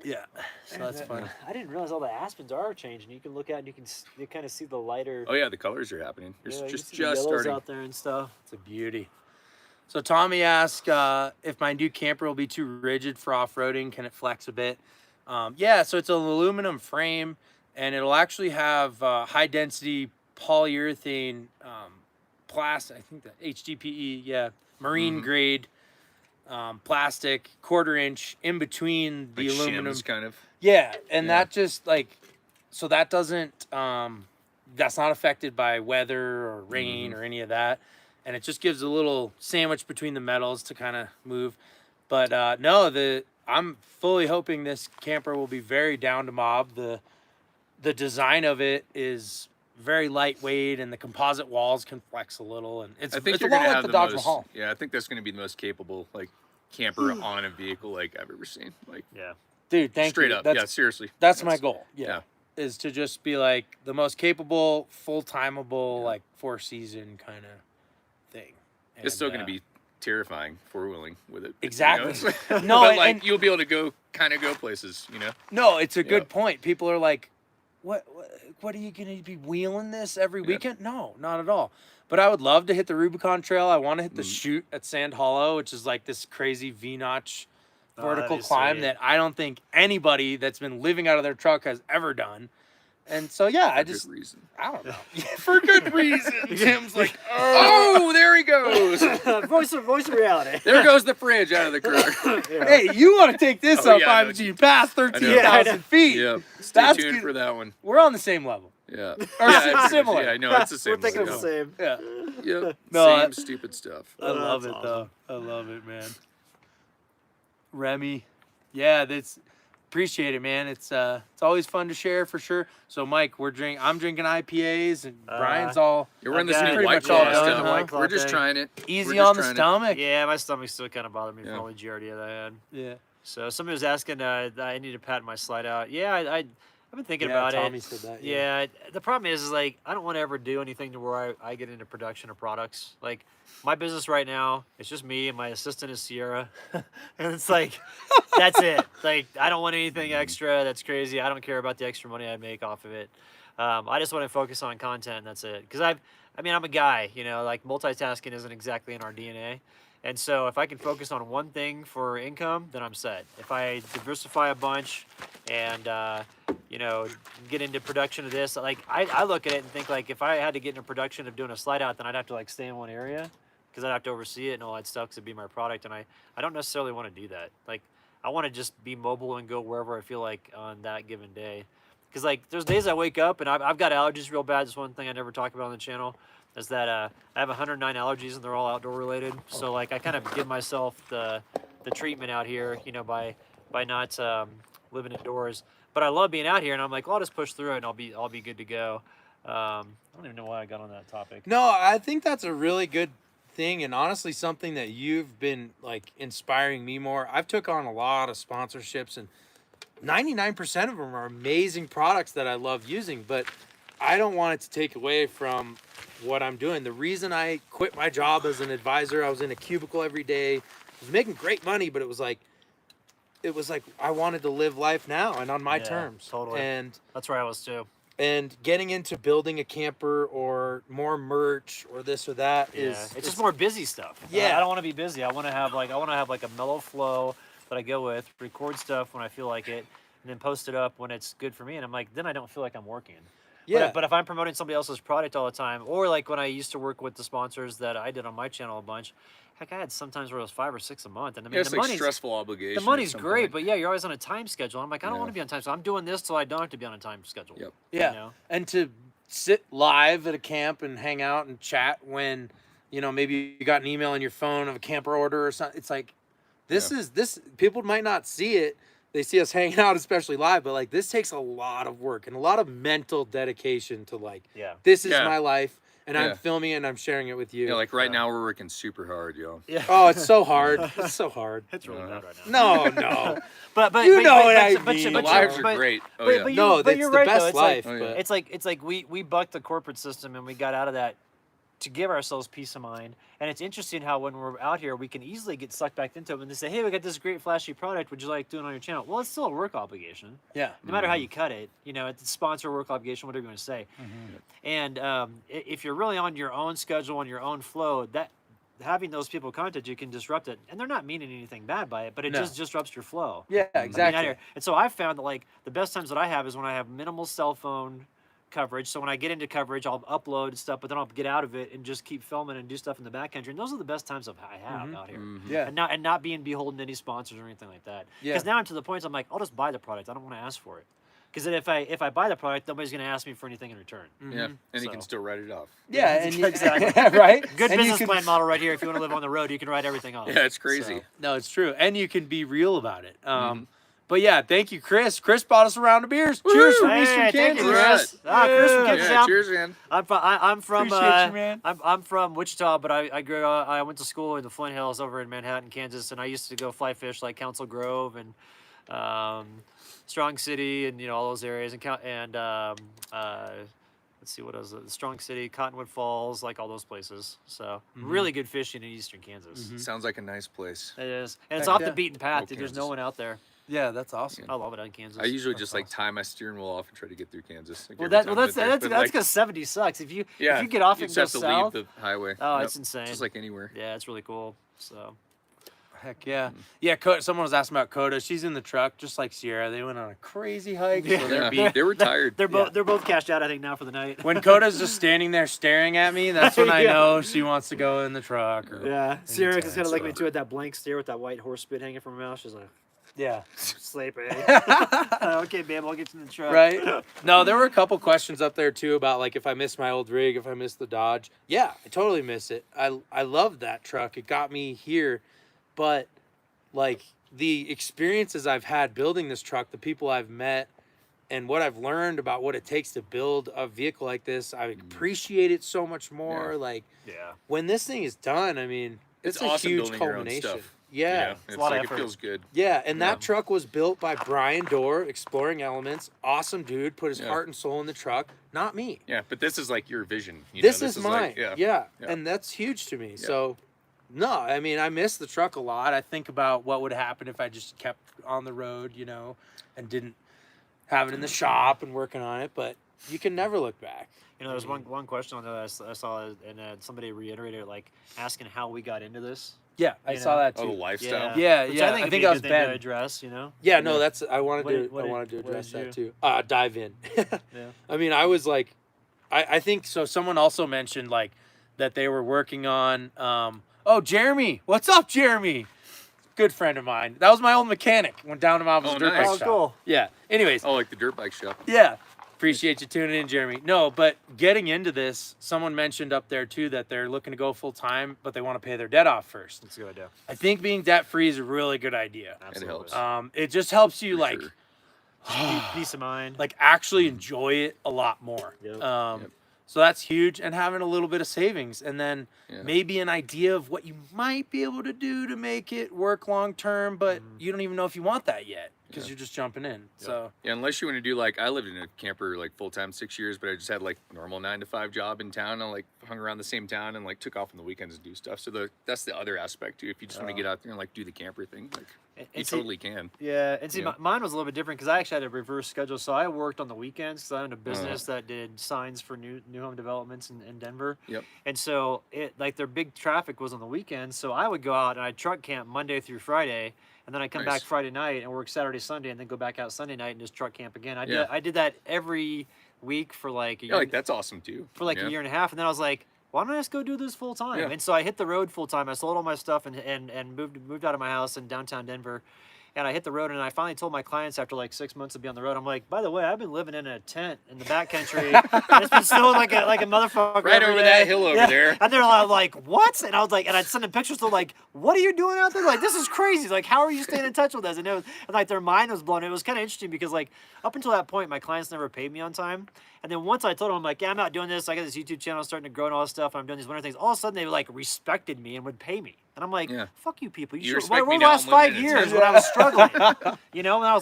yeah. So that's fun. I didn't realize all the aspens are changing. You can look out and you kind of see the lighter. Oh yeah, the colors are happening. yeah, It's you just see the yellows starting. out there and stuff. It's a beauty. So Tommy asked if my new camper will be too rigid for off-roading. Can it flex a bit? Yeah, so it's an aluminum frame, and it'll actually have high-density polyurethane plastic. I think that HDPE, yeah, marine grade plastic, 1/4 inch in between the Like aluminum. shims, kind of. Yeah, and Yeah. that just like so that doesn't that's not affected by weather or rain or any of that, and it just gives a little sandwich between the metals to kind of move. But no, I'm fully hoping this camper will be very down to mob. The design of it is very lightweight, and the composite walls can flex a little, and it's I think it's you're a lot gonna like have the the Dodge most. Mahal. Yeah, I think that's gonna be the most capable like camper on a vehicle like I've ever seen. Like Yeah. Dude, thank straight you. up. That's, Yeah, seriously. that's my goal. Yeah. yeah. Is to just be like the most capable, full timeable, like 4-season kind of thing. It's still And, gonna be terrifying 4-wheeling with it. Exactly. You know? No, but and- like you'll be able to go places. You know. No, it's a good Yep. point. People are like, what are you going to be wheeling this every weekend? No, not at all. But I would love to hit the Rubicon Trail. I want to hit the chute at Sand Hollow, which is like this crazy V-notch vertical that'd be climb sweet. that I don't think anybody that's been living out of their truck has ever done. And so, yeah, I just, Good reason. I don't know. For good reason. Tim's like, oh, there he goes. voice of reality. There goes the fridge out of the car. Hey, you want to take this Oh, up yeah, I know. after you pass I know. 13,000 feet. Yeah. Stay That's tuned good. for that one. We're on the same level. Yeah. Or Yeah, similar. Yeah, I know it's the same. We're thinking of one, the same. Yeah. yeah. Yep. No, Same stupid stuff. I love that's it though. I love it, man. Remy, yeah, that's appreciate it, man. It's always fun to share for sure. So Mike, I'm drinking IPAs, and Brian's all You're wearing this Okay. new Pretty white much all claw done, stuff. huh? White Claw We're just thing. trying it. easy We're just on the trying it. stomach. Yeah, my stomach still kind of bothered me Yeah. from all the Giardia that I had. Yeah. So somebody was asking, I need to pat my slide out. Yeah, I've been thinking Yeah, about Tommy it. said that, Yeah, the problem is like I don't want to ever do anything to where I get into production of products. Like my business right now, it's just me and my assistant is Sierra, and it's like that's it. Like I don't want anything extra. That's crazy. I don't care about the extra money I make off of it. I just want to focus on content. And that's it. Because I'm a guy. You know, like multitasking isn't exactly in our DNA. And so if I can focus on one thing for income, then I'm set. If I diversify a bunch and, get into production of this, like I look at it and think like if I had to get into production of doing a slide out, then I'd have to like stay in one area because I'd have to oversee it and all that stuff 'cause it'd be my product. And I don't necessarily want to do that. Like I want to just be mobile and go wherever I feel like on that given day. Because like there's days I wake up and I've got allergies real bad. That's one thing I never talk about on the channel. Is that I have 109 allergies and they're all outdoor related. So like I kind of give myself the treatment out here, by not living indoors. But I love being out here, and I'm like, well, I'll just push through it, and I'll be good to go. I don't even know why I got on that topic. No, I think that's a really good thing, and honestly something that you've been like inspiring me more. I've took on a lot of sponsorships, and 99% of them are amazing products that I love using, but I don't want it to take away from what I'm doing. The reason I quit my job as an advisor, I was in a cubicle every day, I was making great money, but it was like I wanted to live life now and on my Yeah, terms. totally. And That's where I was too. getting into building a camper or more merch or this or that Yeah, is it's just more busy stuff. Yeah. I don't want to be busy. I want to have like a mellow flow that I go with, record stuff when I feel like it, and then post it up when it's good for me. And I'm like, then I don't feel like I'm working. yeah. But if I'm promoting somebody else's product all the time, or like when I used to work with the sponsors that I did on my channel a bunch, heck, I had sometimes where it was 5 or 6 a month. And I mean, It's the like money's stressful obligation. the at money's some great, point. but yeah, you're always on a time schedule. I'm like, I don't Yeah. want to be on time schedule. I'm doing this till I don't have to be on a time schedule. Yep. Yeah. You know? And to sit live at a camp and hang out and chat when, maybe you got an email on your phone of a camper order or something. It's like, this people might not see it. They see us hanging out, especially live, but like this takes a lot of work and a lot of mental dedication to like, Yeah. this is Yeah. my life and Yeah. I'm filming it and I'm sharing it with you. Yeah, like right now we're working super hard, yo. Yeah. Oh, it's so hard. It's so hard. It's really bad right now. No. But You know what I mean. The but lives you- are great. Oh, but- yeah. but you- No, but it's you're the right, best though. It's life. Oh, yeah. But It's like we bucked the corporate system and we got out of that to give ourselves peace of mind. And it's interesting how when we're out here, we can easily get sucked back into it. And they say, hey, we got this great flashy product. Would you like doing it on your channel? Well, it's still a work obligation. yeah. No matter how you cut it, it's a sponsor work obligation, whatever you want to say. And if you're really on your own schedule, on your own flow, that having those people contact you can disrupt it. And they're not meaning anything bad by it, but it No. just disrupts your flow. Yeah, I mean, out exactly. here. And so I've found that like the best times that I have is when I have minimal cell phone coverage. So when I get into coverage, I'll upload stuff, but then I'll get out of it and just keep filming and do stuff in the backcountry. And those are the best times I have out here. Yeah. And not being beholden to any sponsors or anything like that. Yeah. Because now I'm to the point I'm like, I'll just buy the product. I don't want to ask for it. Because then if I buy the product, nobody's gonna ask me for anything in return. Yeah, and you can So. still write it off. Yeah, and Exactly. right? Good And you business can- plan model right here. If you want to live on the road, you can write everything off. Yeah, it's crazy. So. No, it's true, and you can be real about it. But yeah, thank you, Chris. Chris bought us a round of beers. Cheers from Hey, Eastern thank you, Kansas. Chris. Chris from Kansas. Yeah, cheers, man. I'm from Appreciate you, man. I'm from Wichita, but I went to school in the Flint Hills over in Manhattan, Kansas, and I used to go fly fish like Council Grove and Strong City and all those areas and let's see what else, Strong City, Cottonwood Falls, like all those places. So really good fishing in Eastern Kansas. Sounds like a nice place. It is, and it's Heck off yeah. the beaten path. Oh, Dude. There's Kansas. no one out there. Yeah, that's awesome. I love it in Kansas. I usually just like tie my steering wheel off and try to get through Kansas. Like, Well, every time that's I'm there. But, like, because 70 sucks. If you yeah, get off you and just go have to south, leave the highway. oh, Yep. it's insane. Just like anywhere. Yeah, it's really cool. So Heck yeah. Yeah, someone was asking about Coda. She's in the truck, just like Sierra. They went on a crazy hike. So they're Yeah, beat. they were tired. they're both cashed out, I think, now for the night. When Coda's just standing there staring at me, that's when I Yeah. know she wants to go in the truck. Or, Yeah, Sierra just kind of looked at me so- too at that blank stare with that white horse spit hanging from her mouth. She's like, yeah. sleeping. Okay, babe, I'll get you in the truck. Right? No, there were a couple questions up there too about like if I miss my old rig, if I miss the Dodge. Yeah, I totally miss it. I love that truck. It got me here, but like the experiences I've had building this truck, the people I've met, and what I've learned about what it takes to build a vehicle like this, I appreciate it so much more. Yeah. Like Yeah. when this thing is done, I mean, it's a awesome huge building your own culmination. stuff. Yeah. It's a lot of like it effort. feels good. Yeah, and Yeah. that truck was built by Brian Dorr, Exploring Elements. Awesome dude, put his Yeah. heart and soul in the truck. Not me. Yeah, but this is like your vision. You This know? is mine. like, yeah. Yeah. And that's huge to me. So, no, I mean, I miss the truck a lot. I think about what would happen if I just kept on the road, and didn't have it in the shop and working on it. But you can never look back. There's one question on there that I saw, and somebody reiterated, like, asking how we got into this. Yeah, I You saw know? that Oh, too. the lifestyle. Yeah, Which yeah. I think, I think that that was was to Ben. address, Yeah, no, that's I wanted to What did- address what that did too. Dive in. Yeah. I mean, I was like, I think so. Someone also mentioned like that they were working on. Oh, Jeremy, what's up, Jeremy? Good friend of mine. That was my old mechanic. Went down to my Oh, dirt nice. bike Oh, shop. cool. Yeah. Anyways, Oh, like the dirt bike shop. yeah. Appreciate you tuning in, Jeremy. No, but getting into this, someone mentioned up there too that they're looking to go full time, but they want to pay their debt off first. That's a good idea. I think being debt free is a really good idea. Absolutely. helps. It just helps you For like. sure. Peace of mind. Like actually enjoy it a lot more. Yep. Yep. So that's huge, and having a little bit of savings, and then Yeah. maybe an idea of what you might be able to do to make it work long term, but you don't even know if you want that yet because Yeah. you're just jumping in. So Yeah, unless you want to do like I lived in a camper like full time 6 years, but I just had like normal 9 to 5 job in town. I like hung around the same town and like took off on the weekends to do stuff. So that's the other aspect too. If you just want to get out there and like do the camper thing, like you and see- totally can. Yeah, and see, Yeah. mine was a little bit different because I actually had a reverse schedule. So I worked on the weekends because I owned a business that did signs for new home developments in Denver. Yep. And so their big traffic was on the weekends. So I would go out and I'd truck camp Monday through Friday, and then I'd come Nice. back Friday night and work Saturday, Sunday, and then go back out Sunday night and just truck camp again. Yeah. I did that every week for like a Yeah, year, like that's awesome too. for like yeah. a year and a half, and then I was like, why don't I just go do this full time? Yeah. And so I hit the road full time. I sold all my stuff and moved out of my house in downtown Denver. And I hit the road, and I finally told my clients after like 6 months to be on the road, I'm like, by the way, I've been living in a tent in the backcountry. And it's been snowing like a motherfucker. Right every over day. that hill over there. And they're like, what? And I was like, and I'd send them pictures. They're like, what are you doing out there? Like, this is crazy. Like, how are you staying in touch with us? And like their mind was blown. It was kind of interesting because like up until that point, my clients never paid me on time. And then once I told them, I'm like, yeah, I'm not doing this. I got this YouTube channel starting to grow and all this stuff. And I'm doing these winter things. All of a sudden, they like respected me and would pay me. And I'm like, Yeah. fuck you people. You You should. respect Where me were the now, last I'm living 5 in a years tent. when I was struggling?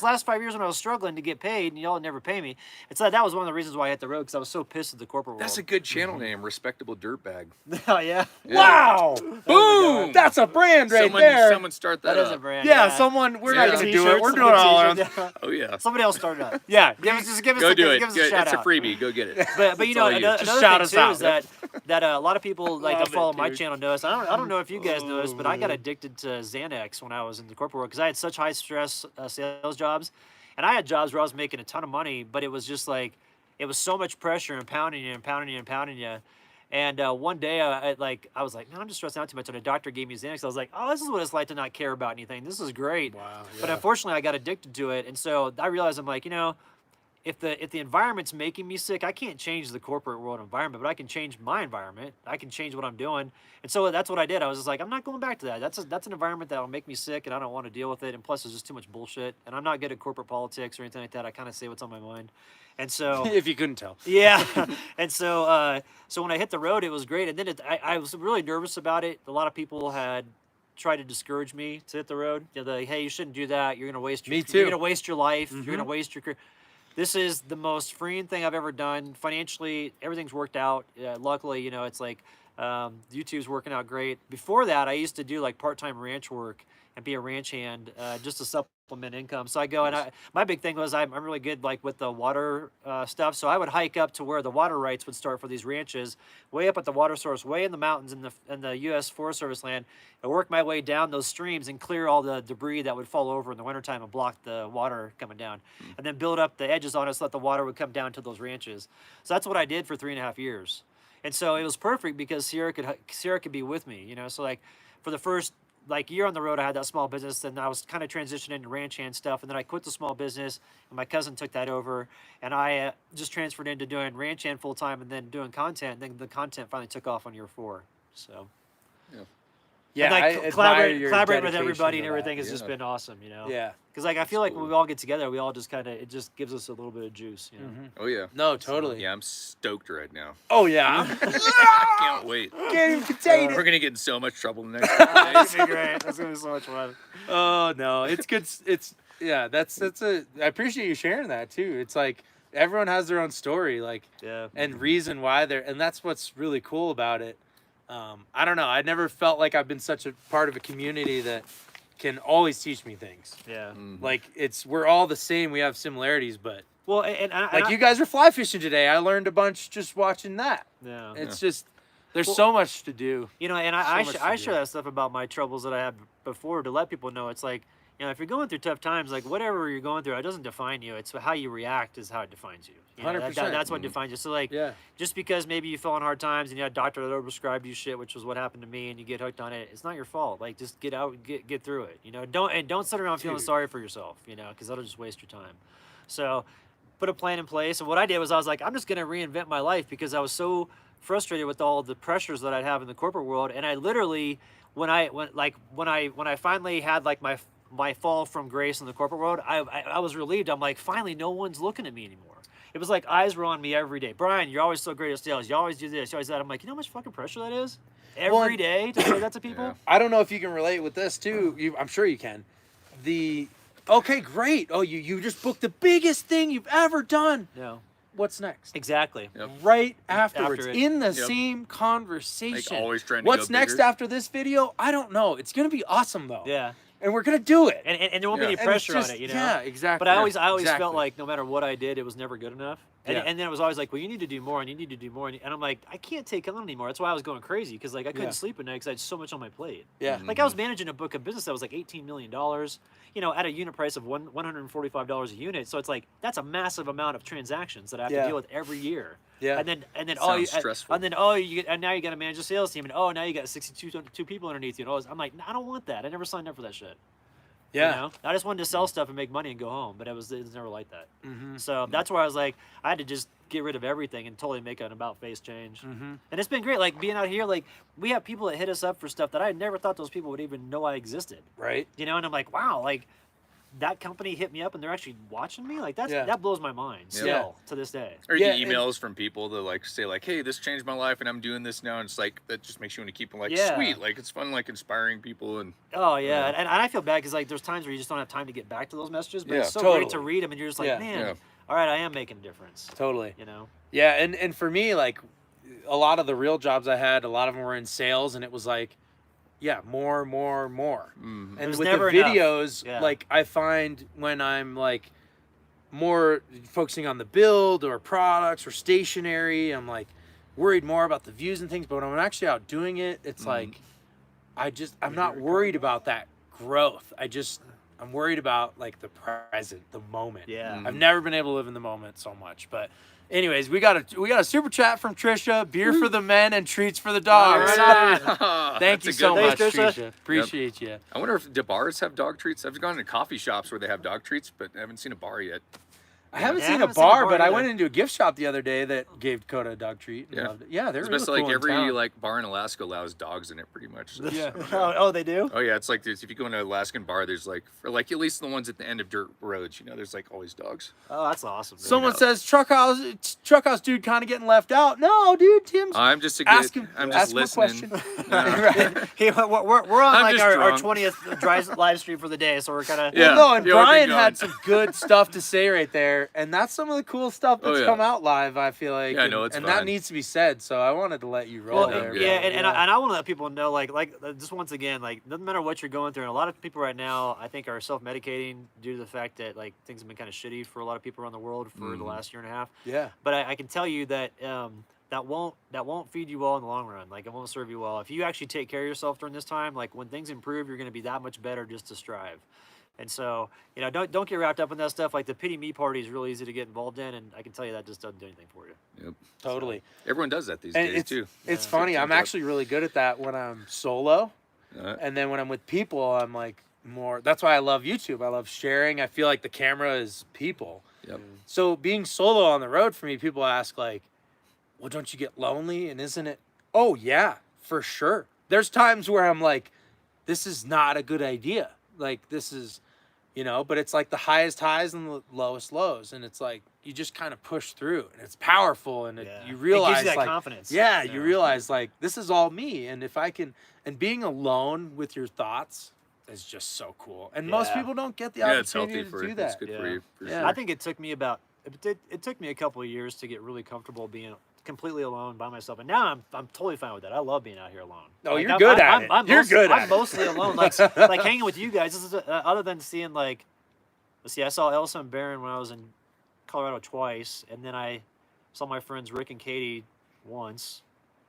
Last 5 years when I was struggling to get paid, and y'all would never pay me. And so that was one of the reasons why I hit the road, because I was so pissed at the corporate That's a world. good channel name, Respectable Dirtbag. Oh yeah. wow, Boom! that's a brand right there. Someone start that, That is up. a brand. Yeah, someone. We're not Yeah. gonna do it. We're doing it all our own. Oh yeah. Somebody else started it. Yeah, Give us Go do it. Give us Good. a shout It's a out. freebie. Go get it. But you It's know all you. another, Just another shout thing us too out. is that a lot of people like Love that follow it, my dude. channel know this. I don't know if you guys know this, but I got addicted to Xanax when I was in the corporate world because I had such high stress sales jobs, and I had jobs where I was making a ton of money, but it was just like it was so much pressure and pounding you and pounding you and pounding you. And one day, I was like, man, I'm just stressing out too much. And a doctor gave me Xanax. I was like, oh, this is what it's like to not care about anything. This is great. Wow. But unfortunately, I got addicted to it, and so I realized I'm like, if the environment's making me sick, I can't change the corporate world environment, but I can change my environment. I can change what I'm doing. And so that's what I did. I was just like, I'm not going back to that. That's an environment that'll make me sick, and I don't want to deal with it. And plus, there's just too much bullshit. And I'm not good at corporate politics or anything like that. I kind of say what's on my mind. And so, If you couldn't tell. yeah. And so, so when I hit the road, it was great. And then I was really nervous about it. A lot of people had tried to discourage me to hit the road. You know, like, hey, you shouldn't do that. You're gonna waste. Me You're too. gonna waste your life. You're gonna waste your career. This is the most freeing thing I've ever done. Financially, everything's worked out. Luckily, you know, it's like YouTube's working out great. Before that, I used to do like part-time ranch work and be a ranch hand just to supplement income. So I go and my big thing was I'm really good like with the water stuff. So I would hike up to where the water rights would start for these ranches, way up at the water source, way in the mountains in the U.S. Forest Service land, and work my way down those streams and clear all the debris that would fall over in the wintertime and block the water coming down, and then build up the edges on it so that the water would come down to those ranches. So that's what I did for 3.5 years. And so it was perfect because Sierra could be with me, you know. So like for the first like year on the road, I had that small business, and I was kind of transitioning to ranch hand stuff, and then I quit the small business, and my cousin took that over, and I just transferred into doing ranch hand full time, and then doing content. And then the content finally took off on year 4. So Yeah, and, like, I admire collaborate your with dedication everybody to and everything that. has just been awesome, you know. Yeah. Because like I feel like when we all get together, we all just kind of it just gives us a little bit of juice, you know. Oh yeah. No, totally. Yeah, I'm stoked right now. Oh yeah. Can't wait. Can't even contain We're it. gonna get in so much trouble the next couple That's days. gonna be great. That's gonna be so much fun. Oh no, it's good. It's yeah. That's I appreciate you sharing that too. It's like everyone has their own story, like Yeah. and reason why they're, and that's what's really cool about it. I don't know. I never felt like I've been such a part of a community that can always teach me things. Yeah. Like we're all the same. We have similarities, but Well, like you guys were fly fishing today. I learned a bunch just watching that. Yeah. It's just there's so much to do. You know, and So much I to share do. that stuff about my troubles that I had before to let people know. It's like, you know, if you're going through tough times, like whatever you're going through, it doesn't define you. It's how you react is how it defines you. You know, 100%. that's what defines you. So like, Yeah. just because maybe you fell on hard times and you had a doctor that overprescribed you shit, which was what happened to me, and you get hooked on it, it's not your fault. Like, just get out, get through it. You know, don't sit around feeling Dude. sorry for yourself. You know, because that'll just waste your time. So, put a plan in place. And what I did was I was like, I'm just gonna reinvent my life because I was so frustrated with all the pressures that I'd have in the corporate world. And I literally, when I finally had like my fall from grace in the corporate world, I was relieved. I'm like, finally, no one's looking at me anymore. It was like eyes were on me every day. Brian, you're always so great at sales. You always do this. You always that. I'm like, you know how much fucking pressure that is every day to say that to people. Yeah. I don't know if you can relate with this too. I'm sure you can. Okay, great. Oh, you just booked the biggest thing you've ever done. No, What's next? exactly. Yep. Right afterwards, After it. in the Yep. same conversation. Like always trying to What's go next bigger. after this video? I don't know. It's gonna be awesome though. Yeah, And we're gonna do it. and there won't Yeah. be any And it's pressure just- on it, you know. Yeah, exactly. But I always Exactly. felt like no matter what I did, it was never good enough. And, Yeah. and then it was always like, well, you need to do more, and you need to do more. And I'm like, I can't take on anymore. That's why I was going crazy, because like I couldn't Yeah. sleep at night because I had so much on my plate. Yeah. Like I was managing a book of business that was like $18 million, you know, at a unit price of $145 a unit. So it's like that's a massive amount of transactions that I have Yeah. to deal with every year. Yeah. And then Sounds stressful. and then and now you got to manage a sales team, and now you got 62 people underneath you. And I'm like, I don't want that. I never signed up for that shit. Yeah. You know? I just wanted to sell stuff and make money and go home, but it was never like that. Mm-hmm. So that's where I was like, I had to just get rid of everything and totally make an about face change. Mm-hmm. And it's been great. Like being out here, like we have people that hit us up for stuff that I never thought those people would even know I existed. Right. You know, and I'm like, wow, like that company hit me up and they're actually watching me. Like Yeah. that blows my mind Yeah. still to this day. Or you Yeah, get emails from people that like say like, hey, this changed my life and I'm doing this now. And it's like, that just makes you want to keep them like, Yeah. sweet. Like it's fun, like inspiring people. And Oh yeah, Yeah. And I feel bad because like there's times where you just don't have time to get back to those messages, but Yeah, it's so totally. great to read them and you're just like, Yeah. man, Yeah. all right, I am making a difference. Totally. You know? Yeah, and for me, like a lot of the real jobs I had, a lot of them were in sales, and it was like, yeah, more. Mhm. And There's with never the enough. videos, Yeah. like I find when I'm like more focusing on the build or products or stationery, I'm like worried more about the views and things. But when I'm actually out doing it, it's like I'm not worried about that growth. I'm worried about like the present, the moment. Yeah. I've never been able to live in the moment so much. But anyways, we got a super chat from Trisha. Beer for the men and treats for the dogs. Right Thank That's you a so good much, one. Thanks, Trisha. Trisha. Appreciate you. I wonder if do bars have dog treats? I've gone to coffee shops where they have dog treats, but I haven't seen a bar yet. I haven't Yeah, I seen a haven't seen a bar, bar but I either. went into a gift shop the other day that gave Dakota a dog treat. And Yeah. loved it. Yeah, they're It's really basically cool like in every town. like bar in Alaska allows dogs in it, pretty much. So Yeah. Oh, they do? Oh yeah, it's like if you go into an Alaskan bar, there's like for like at least the ones at the end of dirt roads, there's like always dogs. Oh, that's awesome. Dude. Someone says Truckhouse dude kind of getting left out. No, dude, Tim's I'm just a ask good. him. I'm ask just him a listening. question. Yeah. Hey, we're on I'm like just our drunk. 20th live stream for the day, so we're kind of Yeah. Well, no, and Yeah, we've been Brian going. had some good stuff to say right there, and that's some of the cool stuff that's Oh, yeah. come out live. I feel like, Yeah, and, no, it's and that fine. needs to be said. So I wanted to let you roll Well, there. yeah, bro. and I want to let people know, like just once again, like doesn't matter what you're going through. And a lot of people right now, I think, are self-medicating due to the fact that like things have been kind of shitty for a lot of people around the world for the last year and a half. Yeah. But I can tell you that that won't feed you well in the long run. Like it won't serve you well if you actually take care of yourself during this time. Like when things improve, you're going to be that much better just to strive. And so, don't get wrapped up in that stuff. Like the pity me party is really easy to get involved in, and I can tell you that just doesn't do anything for you. Yep. Totally. Everyone does that these And days too. It's Yeah. funny. I'm Turns out. actually really good at that when I'm solo. Uh, And then when I'm with people, I'm like more. That's why I love YouTube. I love sharing. I feel like the camera is people. Yep. So being solo on the road for me, people ask like, well, don't you get lonely? And isn't it? Oh, yeah, for sure. There's times where I'm like, this is not a good idea. Like this is, but it's like the highest highs and the lowest lows. And it's like, you just kind of push through and it's powerful. And Yeah. you realize it gives you that like, confidence. yeah, you realize like this is all me. And if I can, and being alone with your thoughts is just so cool. And most Yeah. people don't get the yeah, it's opportunity healthy to for do It's that. good Yeah. for you. For Yeah. sure. I think it took me it took me a couple of years to get really comfortable being completely alone by myself, and now I'm totally fine with that. I love being out here alone. Oh, Like, you're I'm- good I'm- at it. I'm You're mostly- good at I'm it. mostly alone, like like hanging with you guys. This is other than seeing like, let's see, I saw Elsa and Baron when I was in Colorado twice, and then I saw my friends Rick and Katie once.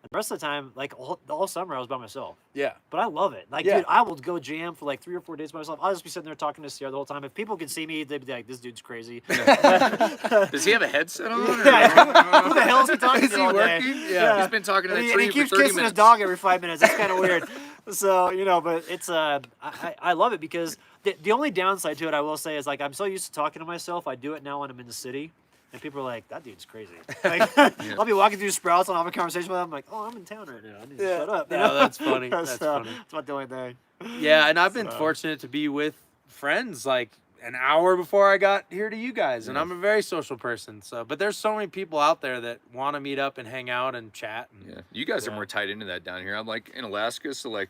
And the rest of the time, like all summer, I was by myself. Yeah. But I love it. Like, Yeah. dude, I will go jam for like 3 or 4 days by myself. I'll just be sitting there talking to Sierra the whole time. If people could see me, they'd be like, "This dude's crazy." Does he have a headset on? Or? Yeah, who the hell is he talking Is to he all day? working? Yeah. He's been talking to And that he, tree and he keeps for 30 kissing minutes. his dog every 5 minutes. It's kind of weird. So, but it's I love it because the only downside to it, I will say, is like I'm so used to talking to myself. I do it now when I'm in the city. And people are like, "That dude's crazy." Like, I'll be walking through Sprouts and I'll have a conversation with them. I'm like, "Oh, I'm in town right now. I need to shut up." No, that's funny. That's So, funny. That's about the only thing. Yeah, and I've been So- fortunate to be with friends like an hour before I got here to you guys, and Yeah. I'm a very social person. So, but there's so many people out there that want to meet up and hang out and chat. And, Yeah, you guys are Yeah. more tied into that down here. I'm like in Alaska, so like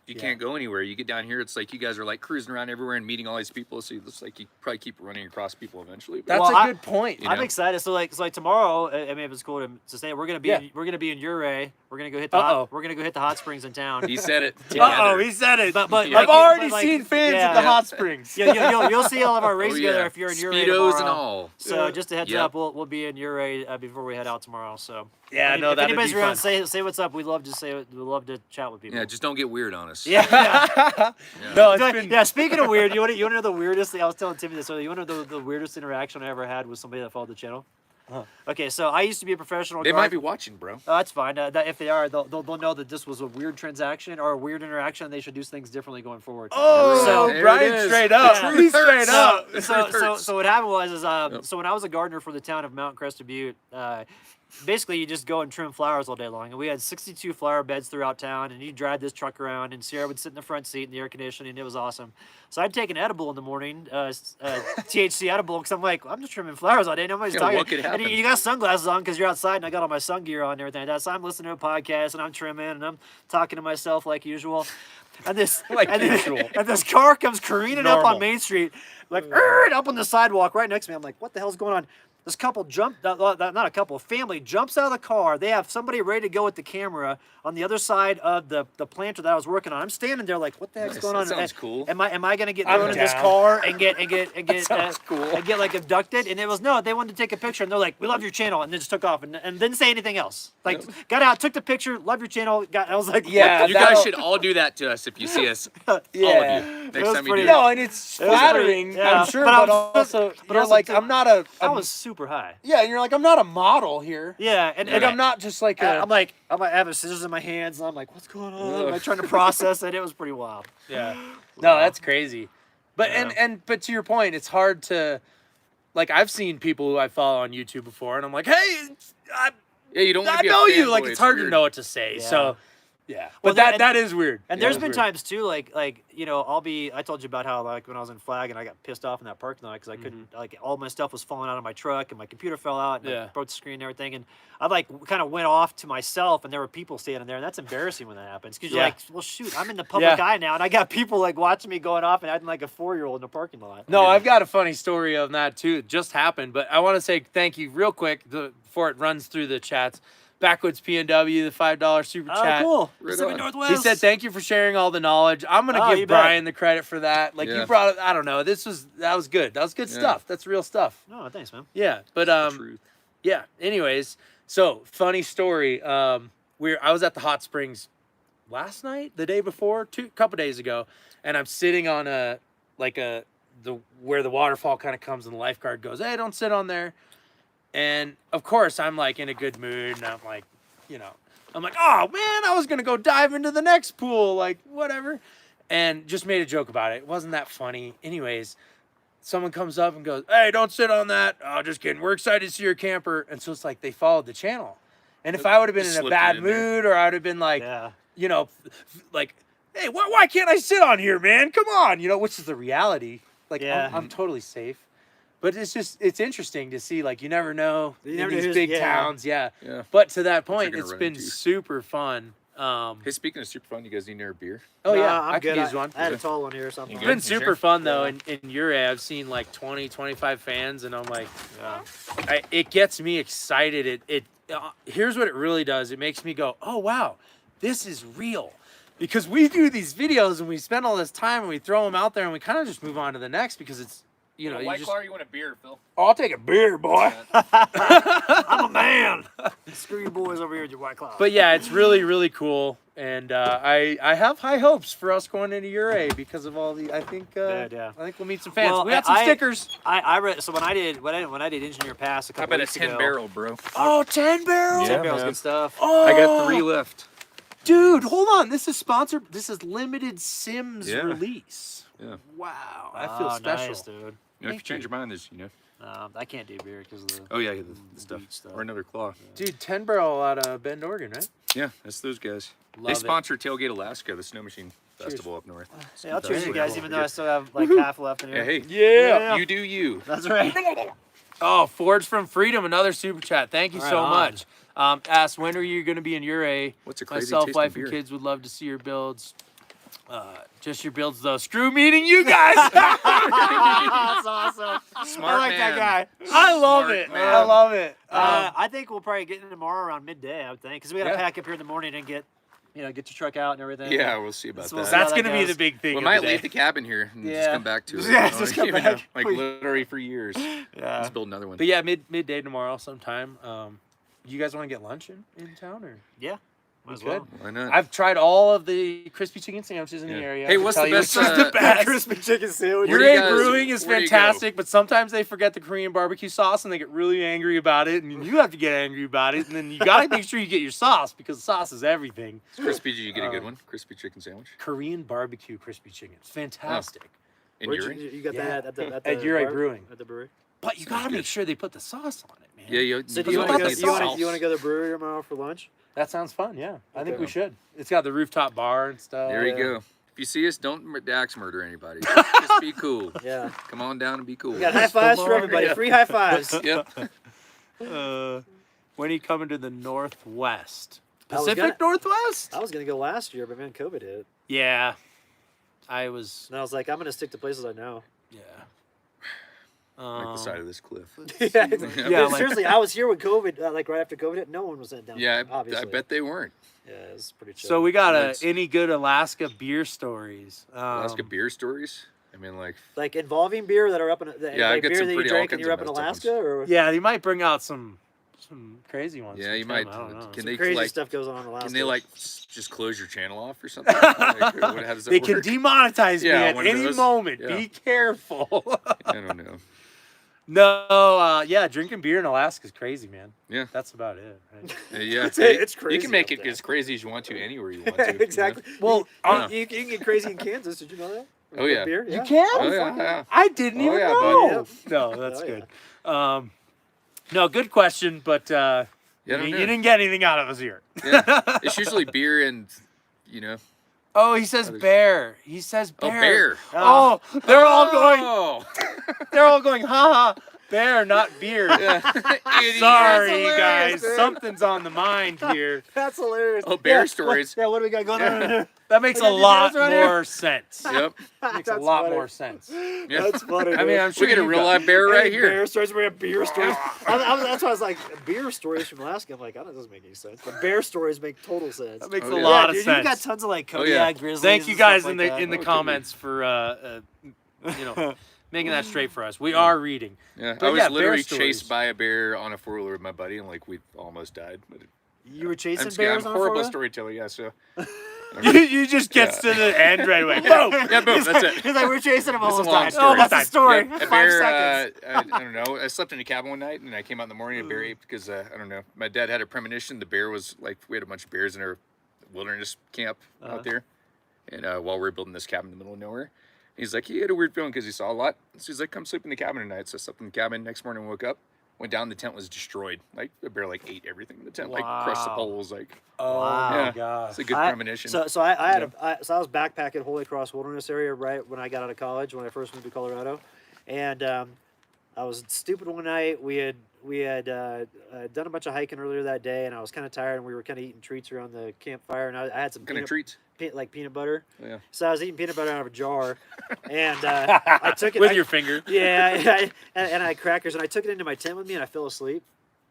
you Yeah. can't go anywhere. You get down here, it's like you guys are like cruising around everywhere and meeting all these people. So it's like you probably keep running across people eventually. But That's Well, a I- good point. You I'm know? excited. So like tomorrow, I mean, if it's cool to say, we're gonna be Yeah. we're gonna be in Uray. We're gonna go hit Uh-oh. we're gonna go hit the hot springs in town. he said it. Uh oh, together. he said it. But Yeah. I've already but, like, seen fans yeah. at the Yeah. hot springs. You'll see all of our race Oh, together yeah. if you're in Uray Speedos tomorrow. and all. So just a heads Yep. up, we'll be in Uray before we head out tomorrow. So Yeah, if, no, if that'd anybody's be around, fun. say what's up. We'd love to chat with people. Yeah, just don't get weird on us. yeah. No, it's Yeah. been Yeah, speaking of weird, you want to know the weirdest thing? I was telling Timmy this earlier. You want to know the weirdest interaction I ever had with somebody that followed the channel? Huh. Okay, so I used to be a professional. They guard. might be watching, bro. Oh, that's fine. That if they are, they'll know that this was a weird transaction or a weird interaction. And they should do things differently going forward. Oh, So- There it Brian is. straight up. Yeah. He's straight up. So what happened was Yep. so when I was a gardener for the town of Mount Crested Butte, basically you just go and trim flowers all day long. And we had 62 flower beds throughout town, and you drive this truck around, and Sierra would sit in the front seat in the air conditioning, and it was awesome. So I'd take an edible in the morning, THC edible, because I'm like, I'm just trimming flowers all day. Nobody's Yeah, talking. what could And happen? you got sunglasses on because you're outside, and I got all my sun gear on and everything like that. So I'm listening to a podcast, and I'm trimming, and I'm talking to myself like usual. And this Like and, usual. and this car comes careening up Normal. on Main Street, like up on the sidewalk right next to me. I'm like, what the hell's going on? This couple not a couple, family jumps out of the car. They have somebody ready to go with the camera on the other side of the planter that I was working on. I'm standing there like, what the heck's Nice. going That on? sounds cool. Am I gonna get I'm thrown in this down. car and get sounds cool. and get like abducted? And it was no, they wanted to take a picture and they're like, we love your channel, and they just took off and didn't say anything else. Like got out, took the picture, love your channel. I was like, Yeah, You that'll- guys should all do that to us if you see us. Yeah. All of you. It Next was time you pretty- do it. No, and it's It was flattering, pretty- yeah. I'm sure, But I but, was- also but you're also like, too- I'm not a. I was super high. Yeah, and you're like, I'm not a model here. Yeah, and Like, I'm not just like a. I'm like, I have scissors in my hands, and I'm like, what's going on? I'm like trying to process it. It was pretty wild. Yeah. No, that's crazy. But Yeah. and but to your point, it's hard to like I've seen people who I follow on YouTube before, and I'm like, hey, Yeah, you don't want I to be know a you. fanboy, Like it's hard to weird. know what to say. Yeah. So, yeah. Well, But there- that is weird. And Yeah, there's it been was weird. times too, like you know, I told you about how like when I was in Flag and I got pissed off in that parking lot because I couldn't like all my stuff was falling out of my truck and my computer fell out and I Yeah. broke the screen and everything, and I like kind of went off to myself and there were people standing there, and that's embarrassing when that happens because you're Yeah. like, well shoot, I'm in the public Yeah. eye now and I got people like watching me going off and acting like a 4-year-old in a parking lot. No, I've got a funny story on that too. It just happened, but I want to say thank you real quick before it runs through the chats. Backwoods PNW, the $5 super Oh, chat. cool. Right Pacific on. Northwest. He said, "Thank you for sharing all the knowledge." I'm gonna Oh, you give bet. Brian the credit for that. Like you Yeah. brought it. I don't know. That was good. That was good Yeah. stuff. That's real stuff. No, thanks, man. Yeah, but The truth. yeah. Anyways, so funny story. I was at the hot springs last night, the day before, couple days ago, and I'm sitting on where the waterfall kind of comes, and the lifeguard goes, "Hey, don't sit on there." And of course, I'm like in a good mood, and I'm like, I'm like, "Oh man, I was gonna go dive into the next pool, like whatever," and just made a joke about it. It wasn't that funny. Anyways, someone comes up and goes, "Hey, don't sit on that." "Oh, just kidding. We're excited to see your camper." And so it's like they followed the channel. And if I would have been Just in a slipped it bad in there. mood, or I would have been like, Yeah. like, "Hey, why can't I sit on here, man? Come on," which is the reality. Like, Yeah. I'm totally safe. But it's interesting to see, like, you never know You in never know these who's- big yeah. towns. Yeah. Yeah. But to that you're point, gonna it's run been into. super fun. Hey, speaking of super fun, you guys need another beer? Oh, yeah. Nah, I'm I could good. use one. I had a tall one here or something. It's You been good? super Sure. fun though, Yeah. in Uray. I've seen like 20, 25 fans, and I'm like, Yeah. it gets me excited. Here's what it really does. It makes me go, oh wow, this is real, because we do these videos and we spend all this time and we throw them out there and we kind of just move on to the next because it's you just. Claw, you want a beer, Phil? Oh, I'll take a beer, boy. I'm a man. Screw you boys over here with your White Claw. But yeah, it's really, really cool, and I have high hopes for us going into Uray because of all the. I think Yeah. I think we'll meet some fans. Well, we got some stickers. I read so when I did Engineer Pass a How couple about a weeks 10 ago. barrel, bro? Oh, 10 barrel. 10 Yeah, barrels, man. good stuff. Oh, I got 3 left. Dude, hold on. This is sponsored. This is limited Sims Yeah. release. Yeah. Wow, I feel special. Nice, dude. If you Thank change you. your mind, there's. I can't do beer because of the. Oh, yeah, the stuff. beach stuff. Or another claw. Dude, 10 barrel out of Bend, Oregon, right? Yeah, that's those guys. Love They it. sponsor Tailgate Alaska, the snow machine festival up north. Hey, I'll cheers you Very guys, cool. even though I still have like half left in Yeah, here. hey, Yeah. you do you. That's right. Oh, Forge from Freedom, another super chat. Thank you Right so on. much. Asked, when are you going to be in Uray? What's a crazy Myself, tasting wife, beer? and kids would love to see your builds. Just your builds, though. Screw meeting you guys. That's awesome. Smart I like man. that guy. I love Smart it. man. I love it. I think we'll probably get in tomorrow around midday. I would think because we got to Yeah. pack up here in the morning and get your truck out and everything. Yeah, we'll see about So we'll that. see how That's that going to be goes. the big thing. We of might the leave day. the cabin here and just Yeah. come back to it. Yeah, just come You know, back. Like literally for years. Yeah. Let's build another one. But yeah, midday tomorrow sometime. You guys want to get lunch in town, or Yeah. we Might as could? well. Why not? I've tried all of the crispy chicken sandwiches in the Yeah. area. Hey, I can what's tell the you best, which is the uh, best. Crispy chicken sandwich. Where do you Uray guys- Brewing is where do you go? fantastic, but sometimes they forget the Korean barbecue sauce and they get really angry about it, and you have to get angry about it, and then you gotta make sure you get your sauce because sauce is everything. Crispy, did you get a good one? Crispy chicken sandwich? Korean barbecue crispy chicken, it's fantastic. In Where'd Uri? you got Yeah. that at the At Uray bar- Brewing. at the brewery. But you Sounds gotta make good. sure they put the sauce on it, man. Yeah, you. So do But you what want about to the go? sauce? You want to go to the brewery tomorrow for lunch? That sounds fun. Yeah, I think Okay. we should. It's got the rooftop bar and stuff. There you yeah. go. If you see us, don't axe murder anybody. Just be cool. Yeah. Come on down and be cool. We got high fives for everybody. Yeah. Free high fives. Yep. When are you coming to the Northwest? I was Pacific Northwest? I was gonna go last year, but man, COVID hit. Yeah, I was. And I was like, I'm gonna stick to places I know. Yeah. Like the side of this cliff. yeah, Yeah, like- seriously, I was here when COVID, like right after COVID hit. No one was down. Yeah, obviously. I bet they weren't. Yeah, it was pretty chill. So we got Nice. any good Alaska beer stories? Alaska beer stories. I mean, like, like involving beer that are up in Yeah, I've like got beer some that you pretty drank all and you're up in kinds of messed Alaska, up or Yeah, you might bring out some crazy ones. yeah, from you Tim, might. I don't know. Can some they crazy like? stuff goes on in Alaska. Can they like just close your channel off or something? Like, how does that They can work? demonetize Yeah, me at one of any those. moment. Yeah. Be careful. I don't know. No, yeah, drinking beer in Alaska is crazy, man. Yeah. That's about it. Right? Yeah, It's You crazy can make up it there. as crazy as you want to anywhere you want to. you know? exactly. Well, you can get crazy in Kansas. Did you know that? Oh, yeah. Beer? You can? Oh, yeah. I didn't Oh, even yeah, know. bud. No, that's Oh, good. No, good question, but Yeah, I you don't know. didn't get anything out of us here. Yeah. It's usually beer and, you know. Oh, he says Others. bear. He says Oh, bear. bear. Oh, they're all going. Oh. They're all going. Ha ha. Bear, not beer. Yeah. Sorry, hilarious, guys. dude. Something's on the mind here. That's hilarious. Oh, bear Yeah, stories. What do we got going on here? That makes We a got lot bears right here? more sense. Yep. Makes a That's lot funny. more sense. Yeah. That's funny. I mean, I'm sure We get a you real got- live bear right Hey, here. Bear stories. We have beer stories. That's why I was like, beer stories from Alaska. I'm like, that doesn't make any sense. But bear stories make total sense. That makes Oh, a yeah. lot Yeah, of dude, sense. you got tons of like Kodiak yeah. grizzlies. Thank you and guys stuff in like the that. in the Oh, comments for making that straight for us. We are reading. Yeah. But I was yeah, bear literally stories. chased by a bear on a 4-wheeler with my buddy, and like we almost died. But You were chasing I'm scared. bears I'm on a a horrible four-wheeler? storyteller. Yeah. So. You just gets to the end right away. Boom. Yeah. Boom. That's it. He's like, we're chasing him It's a almost long died. story. Oh, that's the Almost story. Yep, a 5 bear, seconds. I don't know. I slept in a cabin one night, and I came out in the morning. A bear ate because I don't know. My dad had a premonition. The bear was like, we had a bunch of bears in our wilderness camp out there, and while we were building this cabin in the middle of nowhere, he's like, he had a weird feeling because he saw a lot. So he's like, come sleep in the cabin tonight. So I slept in the cabin. Next morning, woke up, went down. The tent was destroyed. Like the bear like ate everything in the tent, like crushed the Wow. poles. Like, Oh Wow. my yeah, gosh. it's a good I- premonition. So I was backpacking Holy Cross Wilderness area right when I got out of college when I first moved to Colorado, and I was stupid one night. We had done a bunch of hiking earlier that day, and I was kind of tired, and we were kind of eating treats around the campfire, and I had some What kind of treats? like peanut butter. Yeah. So I was eating peanut butter out of a jar, and I took it with I- your finger. Yeah, and I had crackers, and I took it into my tent with me, and I fell asleep,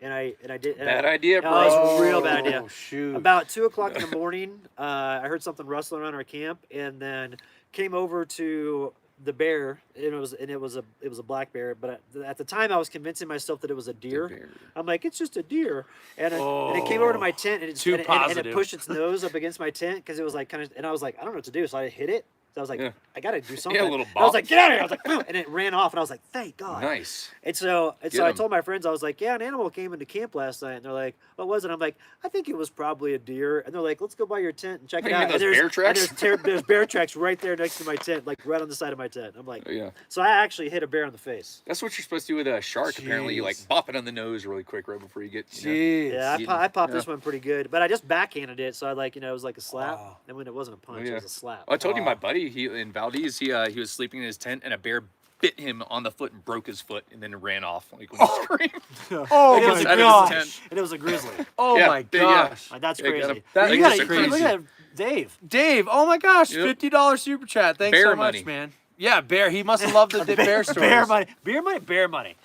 and I did. And Bad I, idea, Oh, bro. it was a real bad idea. Oh shoot. About 2:00 in the morning, I heard something rustling around our camp, and then came over to the bear, and it was a black bear. But at the time, I was convincing myself that it was a deer. bear. I'm like, it's just a deer, and it came over to my tent, and Too and it positive. pushed its nose up against my tent because it was like kind of, and I was like, I don't know what to do, so I hit it. So I was like, Yeah. I gotta do something. a little I was bop. like, get out of here! I was like, "Phew," and it ran off, and I was like, thank God. Nice. And so Get I 'em. told my friends, I was like, yeah, an animal came into camp last night. And they're like, what was it? I'm like, I think it was probably a deer. And they're like, let's go by your tent and check it You out. mean And those bear tracks? there's bear tracks right there next to my tent, like right on the side of my tent. I'm like, Oh, yeah. so I actually hit a bear in the face. That's what you're supposed to do with a shark. Apparently, you like Jeez. bop it on the nose really quick right before you get. You know, Jeez. Yeah, eating. I popped Yeah. this one pretty good, but I just backhanded it. So I like, it was like a slap. Wow. And when it wasn't a punch, yeah. it was a slap. I told you Wow. my buddy in Valdez, he was sleeping in his tent and a bear bit him on the foot and broke his foot and then ran off like when he screamed. Oh And it my was a out of his gosh. tent. And it was a grizzly. Oh Yeah, my yeah, yeah. gosh. Like, that's Yeah, got crazy. him. That you is gotta, crazy. Look at that, Dave. Dave, oh my gosh, Yep. $50 super chat. Thanks Bear so much, money. man. Yeah, bear. He must have loved the bear stories. Bear money. Beer money. Bear money.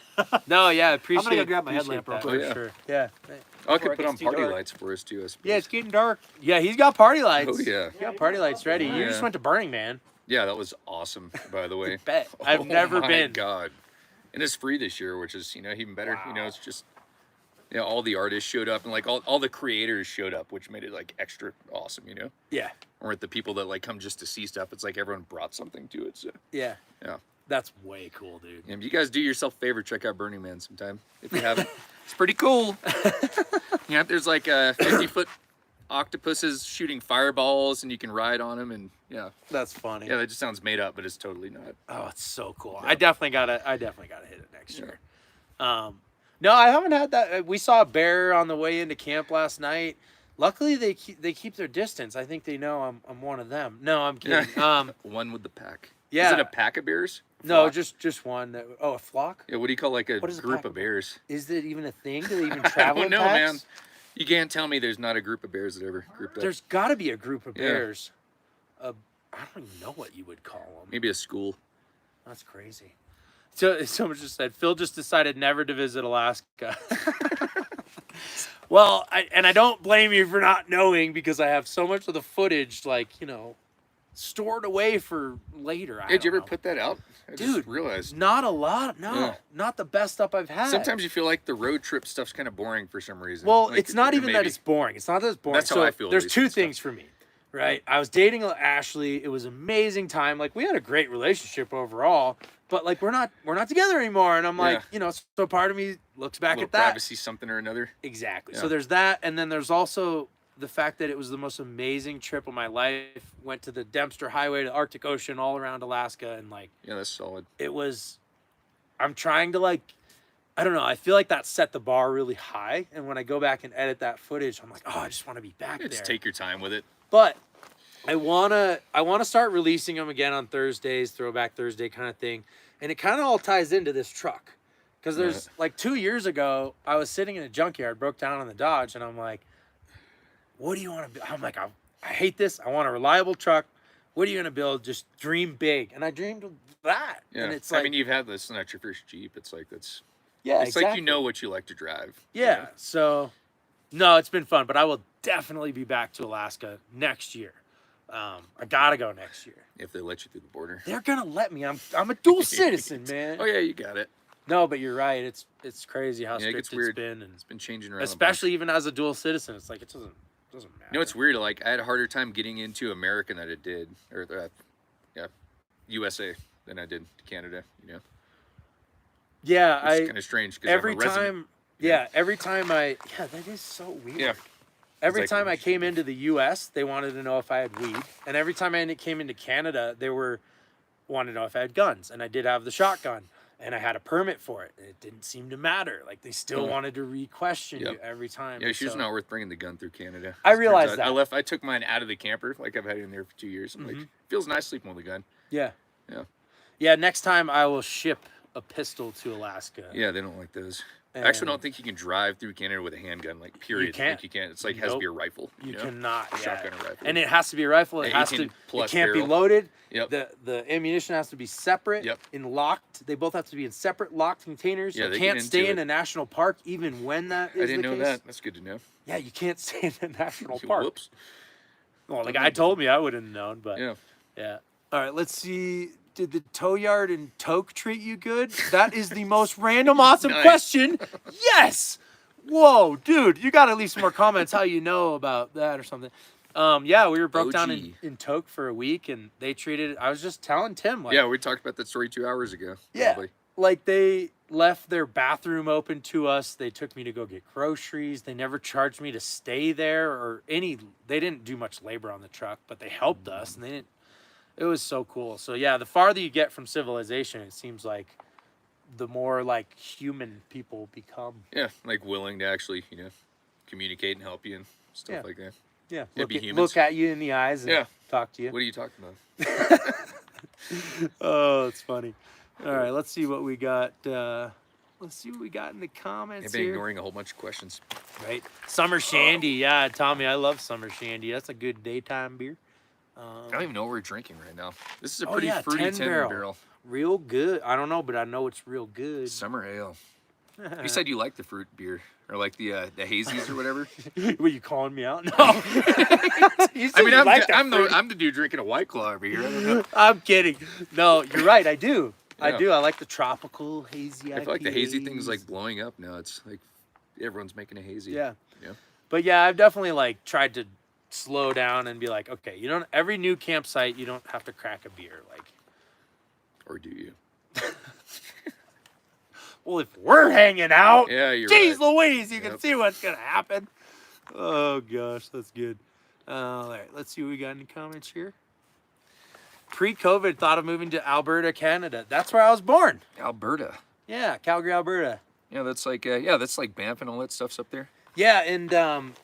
No, yeah, appreciate. go grab my appreciate headlamp real that quick. for Oh, yeah. sure. Yeah. I Before could it put on gets too party dark. lights for us too. I suppose. Yeah, it's getting dark. Yeah, he's got party lights. Oh yeah. He's got party lights ready. You Yeah. just went to Burning Man. Yeah, that was awesome. By the way. Bet. I've Oh never my been. God. And it's free this year, which is even better. It's just all the artists showed up and like all the creators showed up, which made it like extra awesome. Yeah. Or with the people that like come just to see stuff, it's like everyone brought something to it. So Yeah. yeah. That's way cool, dude. Yeah, you guys do yourself a favor, check out Burning Man sometime if you haven't. It's pretty cool. Yeah, there's like 50-foot octopuses shooting fireballs, and you can ride on them, and yeah, That's funny. that just sounds made up, but it's totally not. Oh, it's so cool. Yeah. I definitely gotta hit it next Yeah. year. No, I haven't had that. We saw a bear on the way into camp last night. Luckily, they keep their distance. I think they know I'm one of them. No, I'm kidding. One with the pack. Yeah. Is it a pack of bears? A No, flock? just one. A flock? Yeah. What do you call like a What is a group pack of of bears? Is it even a thing? Do they even I travel don't in know, packs? man. You can't tell me there's not a group of bears that ever grouped up. There's got to be a group of Yeah. bears. I don't even know what you would call them. Maybe a school. That's crazy. So someone just said Phil just decided never to visit Alaska. Well, I don't blame you for not knowing because I have so much of the footage stored away for later. I Did you don't ever know. put that out? I Dude, just realized. Not a lot. No, Yeah. not the best stuff I've had. Sometimes you feel like the road trip stuff's kind of boring for some reason. Well, Like, it's not or even that maybe- it's boring. It's not that it's boring. That's how I feel, at There's least, two and stuff. things for me, right? I was dating Ashley. It was an amazing time. Like we had a great relationship overall, but like we're not together anymore. And I'm like, so part of me looks back little at that. privacy, something or another. Exactly. Yeah. So there's that, and then there's also the fact that it was the most amazing trip of my life. Went to the Dempster Highway to the Arctic Ocean, all around Alaska, and like Yeah, that's solid. it was. I'm trying to like, I don't know. I feel like that set the bar really high, and when I go back and edit that footage, I'm like, oh, I just want to be back Yeah, there. just take your time with it. But I wanna start releasing them again on Thursdays, Throwback Thursday kind of thing, and it kind of all ties into this truck, because there's like 2 years ago I was sitting in a junkyard, broke down on the Dodge, and I'm like, what do you want to build? I'm like, I hate this. I want a reliable truck. What are you gonna build? Just dream big, and I dreamed of that. Yeah, And it's like, I mean, you've had this. It's not your first Jeep. It's like that's. yeah, It's exactly. like you know what you like to drive. Yeah. So, no, it's been fun, but I will definitely be back to Alaska next year. I gotta go next year. If they let you through the border. They're gonna let me. I'm a dual citizen, man. Oh yeah, you got it. No, but you're right. It's crazy how Yeah, it strict gets it's weird. been, and It's been changing around. especially even as a dual citizen, it's like it doesn't matter. You know, it's weird. Like I had a harder time getting into America than it did, or USA than I did Canada. You know, Yeah, it's kind of strange because every I'm a resident. time. Yeah, every time that is so weird. Yeah. Every like, time I came into the U.S., they wanted to know if I had weed, and every time I came into Canada, they wanted to know if I had guns, and I did have the shotgun, and I had a permit for it. It didn't seem to matter. Like they still wanted to re-question you every time. Yeah, and she's so- not worth bringing the gun through Canada. I Turns realized out- that. I took mine out of the camper. Like I've had it in there for 2 years. I'm like, feels nice sleeping with a gun. Yeah. Yeah. Yeah. Next time I will ship a pistol to Alaska. Yeah, they don't like those. I actually And- don't think you can drive through Canada with a handgun. Like period. can't. Like you can't. It's like has to be a Nope. rifle. You know? cannot. Yeah. Shotgun or rifle. And it has to be a rifle. It Yeah, has to. 18 It plus can't be barrel. loaded. Yep. The ammunition has to be separate. Yep. And locked. They both have to be in separate locked containers. Yeah, You they can't get stay into in it. a national park even when that is I didn't the know case. that. That's good to know. Yeah, you can't stay in a national park. Whoops. Well, the guy told me, I wouldn't have known, but Yeah. yeah. All right, let's see. Did the tow yard in Toke treat you good? That is the most random, awesome Nice. question. Yes. Whoa, dude, you got to leave some more comments how you know about that or something. Yeah, we were broke down OG. in Toke for a week, and they treated. I was just telling Tim, like, Yeah, we talked about that story 2 hours ago. yeah, Probably. like they left their bathroom open to us. They took me to go get groceries. They never charged me to stay there or any. They didn't do much labor on the truck, but they helped us, and they didn't. It was so cool. So yeah, the farther you get from civilization, it seems like the more like human people become. Yeah, like willing to actually, communicate and help you and stuff Yeah. like that. Yeah, Yeah, be humans. look at you in the eyes and Yeah. talk to you. What are you talking about? Oh, it's funny. All right, let's see what we got. Let's see what we got in the comments I've been here. ignoring a whole bunch of questions. Right, Summer Shandy. Yeah, Tommy, I love Summer Shandy. That's a good daytime beer. I don't even know what we're drinking right now. This is a Oh, pretty yeah, fruity 10 10 barrel. barrel. Real good. I don't know, but I know it's real good. Summer ale. You said you like the fruit beer or like the hazies or whatever. Were you calling me out? No. You said I mean, you like that I'm fruit. the dude drinking a White Claw over here. I don't know. I'm kidding. No, you're right. I do. I Yeah. do. I like the tropical hazy. I feel like the hazy thing's IPAs. like blowing up now. It's like everyone's making a hazy. Yeah. Yeah. But yeah, I've definitely like tried to slow down and be like, okay, you don't. Every new campsite, you don't have to crack a beer. Like, Or do you? well, if we're hanging out, Yeah, you're jeez right. Louise, you can Yep. see what's gonna happen. Oh gosh, that's good. All right, let's see what we got in the comments here. Pre-COVID, thought of moving to Alberta, Canada. That's where I was born. Alberta. Yeah, Calgary, Alberta. Yeah, that's like Banff and all that stuff's up there. Yeah, and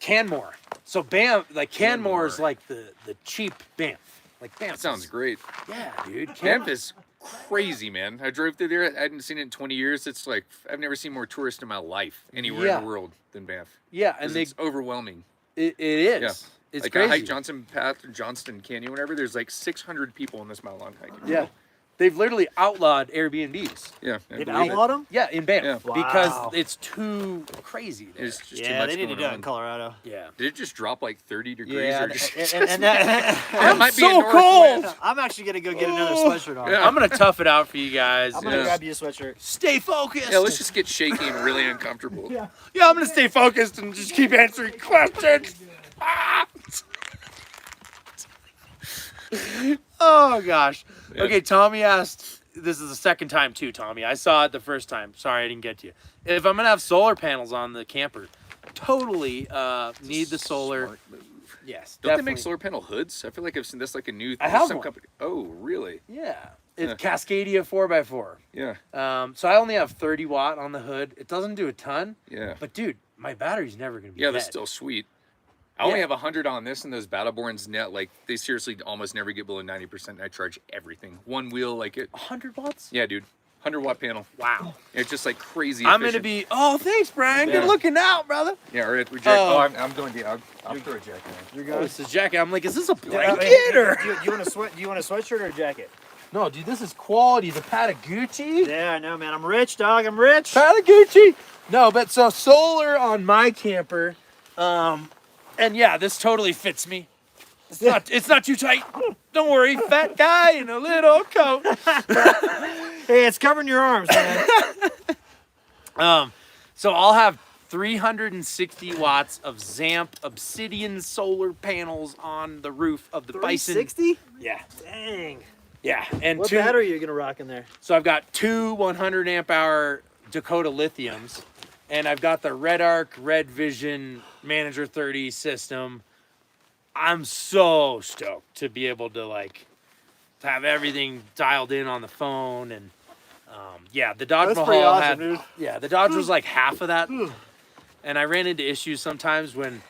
Canmore. So Banff, like Canmore is Canmore. like the cheap Banff. Like Banff. That sounds great. Yeah, dude. Banff Canmore. is crazy, man. I drove through there. I hadn't seen it in 20 years. It's like I've never seen more tourists in my life anywhere Yeah. in the world than Banff. Yeah, 'Cause and they it's overwhelming. it is. Yeah. It's like crazy. I hike Johnson Path or Johnston Canyon, whatever. There's like 600 people on this mile long hike. Yeah. They've literally outlawed Airbnbs. Yeah. I They've believe it. outlawed them? Yeah, in Banff. Yeah. Wow. Because it's too crazy there. There's just too Yeah, much they need to going do it on. in Colorado. Yeah. Did it just drop like 30 degrees? Yeah, or just, And that, that might be a so north cold! wind. I'm actually gonna go get another Oh. sweatshirt on. Yeah. I'm gonna tough it out for you guys. I'm gonna Yeah. grab you a sweatshirt. Stay focused. Yeah, let's just get shaky and really uncomfortable. Yeah. Yeah, I'm gonna stay focused and just keep answering questions. Ah! Oh gosh. Yeah. Okay, Tommy asked. This is the second time too, Tommy. I saw it the first time. Sorry, I didn't get to you. If I'm gonna have solar panels on the camper, totally need the solar. Smart move. Yes, Don't they definitely. make solar panel hoods? I feel like I've seen this like a new. I have some one. company. Oh, really? Yeah, it's Yeah. Cascadia 4x4. Yeah. So I only have 30 watt on the hood. It doesn't do a ton, Yeah. but dude, my battery's never gonna be Yeah, dead. that's still sweet. I only Yeah. have 100 on this, and those Battleborns net, like, they seriously almost never get below 90%. And I charge everything. One wheel, like it. 100 watts? Yeah, dude. 100-watt panel. Wow. It's just like crazy. I'm gonna efficient. be. Oh, thanks, Brian. Yeah. Good looking out, brother. Yeah, or it reject. Oh. I'm doing the. I'll throw a jacket in. You're Oh, it's a jacket. I'm like, is this a Hey, blanket or? do you want a sweat? Do you want a sweatshirt or a jacket? No, dude, this is quality. The Patagucci. Yeah, I know, man. I'm rich, dog. I'm rich. Patagucci. No, but so solar on my camper, and yeah, this totally fits me. It's not too tight. Don't worry, fat guy in a little coat. Hey, it's covering your arms, man. So I'll have 360 watts of Zamp Obsidian solar panels on the roof of the Bison. 360? Yeah, Dang. yeah, and What two. battery are you gonna rock in there? So I've got two 100 amp hour Dakota lithiums, and I've got the Red Arc Red Vision Manager 30 system. I'm so stoked to be able to to have everything dialed in on the phone, and yeah, the Dodge That's Mahal pretty awesome, had dude. yeah, the Dodge was like half of that, and I ran into issues sometimes when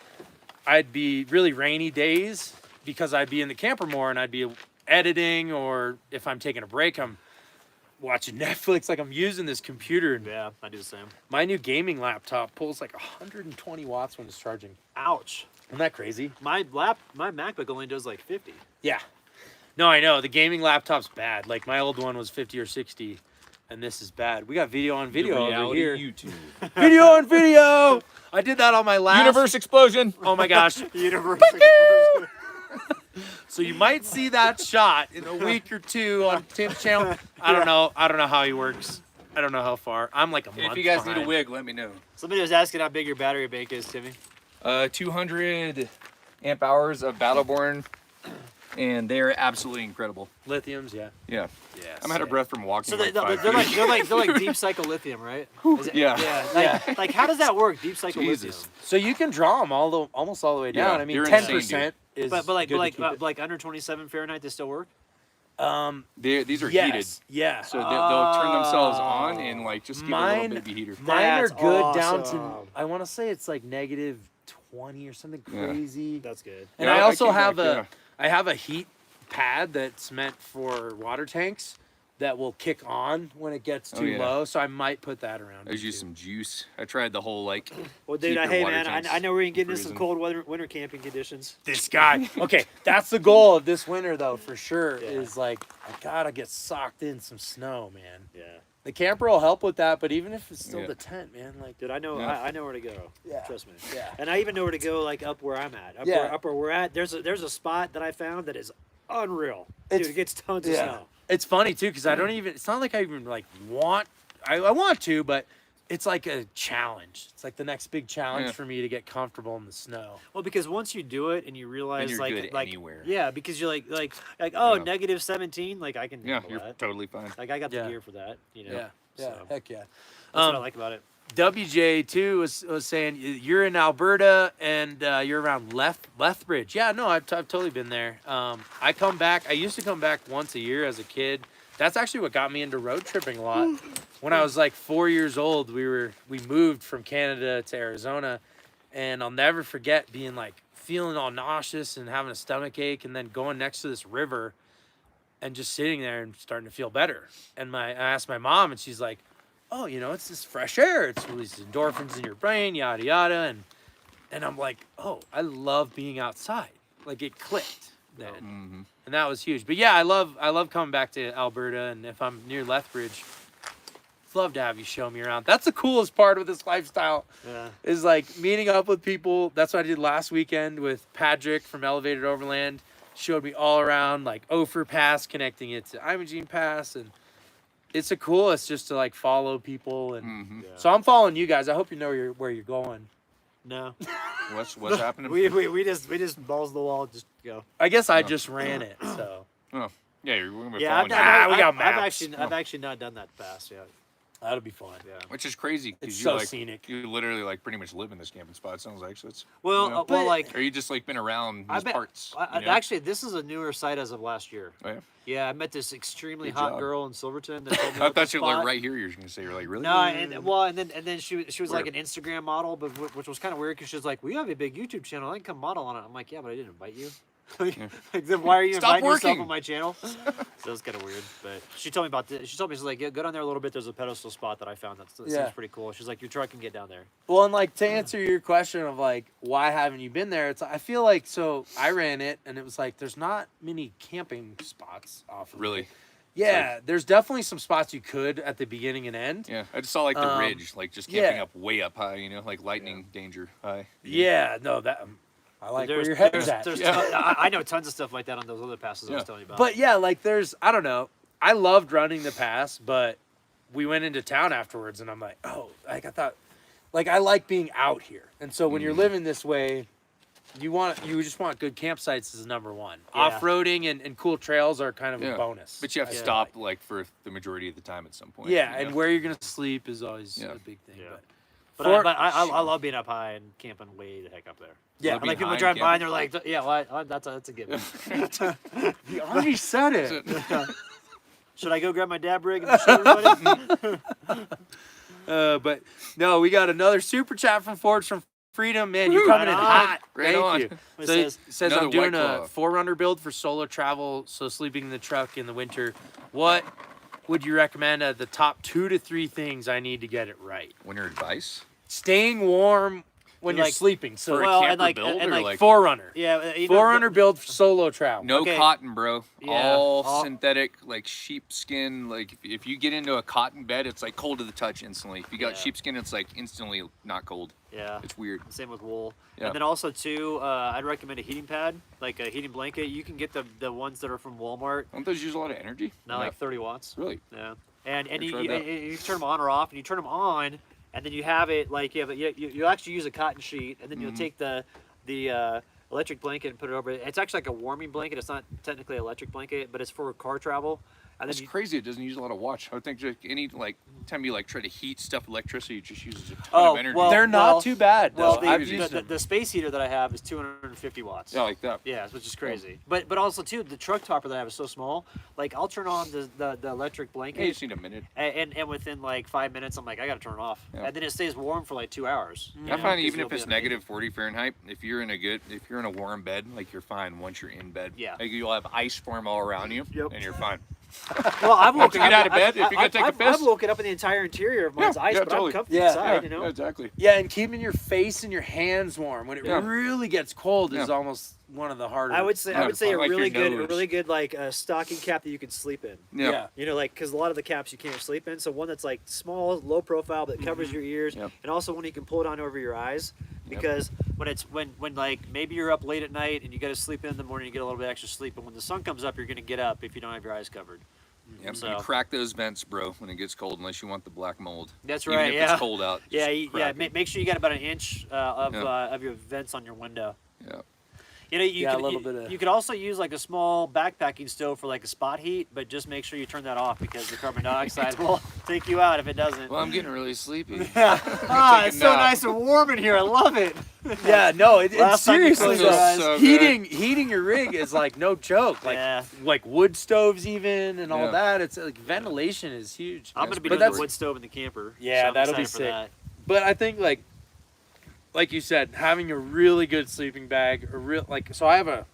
I'd be really rainy days because I'd be in the camper more and I'd be editing, or if I'm taking a break, I'm watching Netflix, like I'm using this computer, and Yeah, I do the same. my new gaming laptop pulls like 120 watts when it's charging. Ouch. Isn't that crazy? My MacBook only does like 50. Yeah. No, I know. The gaming laptop's bad. Like my old one was 50 or 60, and this is bad. We got video on video over Reality here. YouTube. Video on video! I did that on my last... Universe explosion. Oh my gosh. Universe. So you might see that shot in a week or two on Tim's channel. I don't know. I don't know how he works. I don't know how far. I'm like a month If you guys need a behind. wig, let me know. Somebody was asking how big your battery bank is, Timmy. 200 amp hours of Battleborn, and they are absolutely incredible. Lithiums, yeah. Yeah. Yeah. I'm out of breath from walking. So like they're 5 feet. like deep cycle lithium, right? Is it- Yeah. Yeah. Like how does that work? Deep cycle lithium. Jesus. So you can draw them almost all the way down. Yeah, I mean, they're 10% insane, is But like good to keep it. like under 27 Fahrenheit, they still work. These are yes, heated, yeah. so they'll turn themselves on and like just give a Mine- little baby heater. Mine are That's good down awesome. to, I want to say it's like negative 20 or something Yeah. crazy. That's good. And Yeah, I I also came have back, I have a heat pad that's meant for water tanks that will kick on when it gets too yeah. low. So I might put that around. I just too. used some juice. I tried the whole like. Well, dude, keep your hey water man, tanks I know we're gonna get into some freezing. cold winter camping conditions. This guy. Okay, that's the goal of this winter though, for sure. Yeah. Is like I gotta get socked in some snow, man. Yeah. The camper will help with that, but even if it's still Yeah. the tent, man, like Dude, I know Yeah. I know where to go. Yeah. Trust me. yeah. And I even know where to go, like up where I'm at. Up where we're at. There's a spot that I found that is unreal. Dude, It's- it gets tons of yeah. snow. It's funny too because I don't even. It's not like I even like want. I want to, but it's like a challenge. It's like the next big challenge Yeah. for me to get comfortable in the snow. Well, because once you do it and you realize you're like good like yeah, because you're like oh Yeah. negative 17, like I can Yeah, handle you're that. totally fine. Like I got Yeah. the gear for that, you know. Yeah, yeah, So, heck yeah. that's what I Um, like about it. WJ too was saying you're in Alberta and you're around Lethbridge. Yeah, no, I've totally been there. I come back. I used to come back once a year as a kid. That's actually what got me into road tripping a lot. When I was like 4 years old, we moved from Canada to Arizona, and I'll never forget being like feeling all nauseous and having a stomach ache, and then going next to this river, and just sitting there and starting to feel better. And I asked my mom, and she's like, oh, you know, it's this fresh air. It's releases endorphins in your brain, yada, yada. And I'm like, oh, I love being outside. Like it clicked then. Mm-hmm. And that was huge. But yeah, I love coming back to Alberta. And if I'm near Lethbridge, I'd love to have you show me around. That's the coolest part of this lifestyle Yeah. is like meeting up with people. That's what I did last weekend with Patrick from Elevated Overland. Showed me all around like Ophir Pass, connecting it to Imogene Pass. And it's the coolest just to like follow people. And Mm-hmm. Yeah. so I'm following you guys. I hope you know where you're going. No. What's happening? we just balls to the wall, just go. I guess I No. just ran it. So Yeah, we're gonna be Yeah, following you. we got I've maps. actually not done that pass yet. That'll be fun. Yeah. Which is crazy It's because you so like scenic. you literally like pretty much live in this camping spot. It sounds like so. It's Well, you know, well, like or you just like been around these parts. You know? actually, this is a newer site as of last year. Oh, yeah. Yeah, I met this extremely Good hot job. girl in Silverton that told me I about thought this you were like spot. right here. You're gonna say you're like really. No, and then she was like Where? an Instagram model, but which was kind of weird because she was like, "We have a big YouTube channel. I can come model on it." I'm like, "Yeah, but I didn't invite you." Like, then why are you Stop inviting yourself working. on my channel? So it's kind of weird. But she told me about this. She told me she's like, "Yeah, go down there a little bit. There's a pedestal spot that I found that Yeah. seems pretty cool." She's like, "Your truck can get down there." Well, and like to answer your question of like why haven't you been there? It's I feel like so I ran it and it was like there's not many camping spots off of Really? it. Yeah, there's definitely some spots you could at the beginning and end. Yeah, I just saw like the ridge, like just yeah. camping up way up high. You know, like lightning danger high. Yeah, no, that I like There's- where your head there's- is at. there's Yeah. I know tons of stuff like that on those other passes I was telling you about. But yeah, like there's I don't know. I loved running the pass, but we went into town afterwards and I'm like, oh, like I thought like I like being out here. And so when you're living this way, you just want good campsites as number one. Yeah. Off-roading and cool trails are kind of Yeah. a bonus. But you have to Yeah. stop like for the majority of the time at some point. yeah, you and know? where you're gonna sleep is always Yeah. a big thing. Yeah. But But I love being up high and camping way the heck up there. yeah, Love And like being people high drive and by and they're like, "Yeah, well, that's a given." you already said it. Should I go grab my dab rig and show everybody? But no, we got another super chat from Forge from Freedom. Man, you're coming in Right on. hot. Right Thank on. you. It So says, it says Another I'm doing White a Claw. 4Runner build for solo travel, so sleeping in the truck in the winter. What would you recommend the top 2 to 3 things I need to get it right? Winter advice Staying warm when you're Like- sleeping. So for a well, camper and like, build and or like, like 4Runner. yeah, you know, 4Runner build for solo travel. no Okay. cotton, bro. Yeah. All All- synthetic, like sheepskin. Like if you get into a cotton bed, it's like cold to the touch instantly. If you got Yeah. sheepskin, it's like instantly not cold. Yeah. It's weird. Same with wool. Yeah. And then also too, I'd recommend a heating pad, like a heating blanket. You can get the ones that are from Walmart, Don't those use a lot of energy? now like 30 watts. Really? Yeah. And Never you, tried you, that. you can turn them on or off, and you turn them on, and then you have it like you actually use a cotton sheet, and then you'll take the electric blanket and put it over it. It's actually like a warming blanket. It's not technically an electric blanket, but it's for car travel. And That's then you, crazy. It doesn't use a lot of watch. I would think just any like time you like try to heat stuff, electricity it just uses a ton Oh, of energy. well- They're not too bad. well, though. the, I've crazy. used the, them. the space heater that I have is 250 watts. yeah, like that. Yeah, which is crazy. But also too, the truck topper that I have is so small. Like I'll turn on the electric Yeah, you blanket, just need a minute. and within like 5 minutes, I'm like, I gotta turn it off, Yeah. and then it stays warm for like 2 hours. you I know, find 'cause even you'll if be it's on the heat. negative 40 Fahrenheit, if you're in a warm bed, like you're fine once you're in bed. Yeah. Like you'll have ice form all around you, Yep. and you're fine. Well, I've Once you woken get out of bed, if you gotta take a I've piss. woken up in the entire interior of mine's ice, yeah, but totally. I'm comfy Yeah, inside, you know. Yeah, exactly. Yeah, and keeping your face and your hands warm when it Yeah. really gets cold is Yeah. almost one of the harder. I would say Yeah, a like your really nose. good like stocking cap that you could sleep in. Yeah. You know, like because a lot of the caps you can't sleep in. So one that's like small, low profile that covers your ears, Yep. and also one you can pull it on over your eyes. Because when like maybe you're up late at night and you got to sleep in the morning, you get a little bit extra sleep. But when the sun comes up, you're gonna get up if you don't have your eyes covered. Yep. So- You crack those vents, bro, when it gets cold, unless you want the black mold. That's Even right. if Yeah. it's cold out. Yeah. just crack 'em. Make sure you got about an inch of Yeah. your vents on your window. Yeah. You know, Yeah, a little bit of- you could also use like a small backpacking stove for like a spot heat, but just make sure you turn that off because the carbon dioxide will take you out if it doesn't. Well, I'm getting really sleepy. Ah, take a it's so nap. nice and warm in here. I love it. Yeah, no, it's Last time you seriously closed your though, eyes. So good. heating your rig is like no joke. Like Yeah. like wood stoves even and all Yeah. that. It's like ventilation is huge. I'm gonna be But doing the that's- wood stove in the camper. Yeah, so I'm that'll be excited for sick. that. But I think like you said, having a really good sleeping bag, so I have a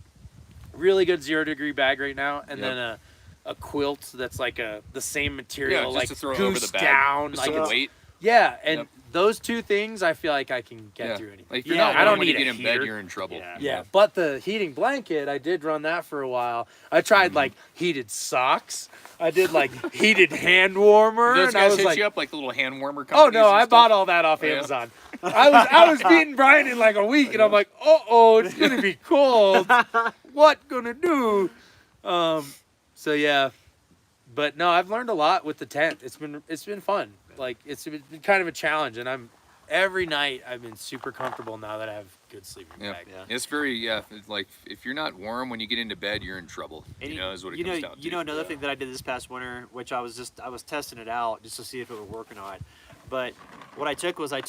really good 0 degree bag right now, and Yep. then a quilt that's like the same material, Yeah, just like to throw over the goose bag. down, Just like some it's, weight. yeah, and Yep. those two things I feel like I can get Yeah. through anything. Like if you're Yeah, not I don't warm when you need get a in bed, heater. you're in trouble. Yeah. Yeah, but the heating blanket, I did run that for a while. I tried Mm-hmm. like heated socks. I did like heated hand warmer, Those and I guys was hit like, you up like the little hand warmer "Oh companies no, and I stuff? bought all that off Oh, yeah? Amazon." I was beating Brian in like a week, and I'm like, "Oh, it's gonna be cold. What gonna do?" So yeah, but no, I've learned a lot with the tent. It's been fun. Like it's been kind of a challenge, and every night I've been super comfortable now that I have good sleeping Yeah. bag. Yeah. It's very it's like if you're not warm when you get into bed, you're in trouble. And You know, is what it you comes know, down to. you know another thing that I did this past winter, which I was testing it out just to see if it would work or not. But what I took was a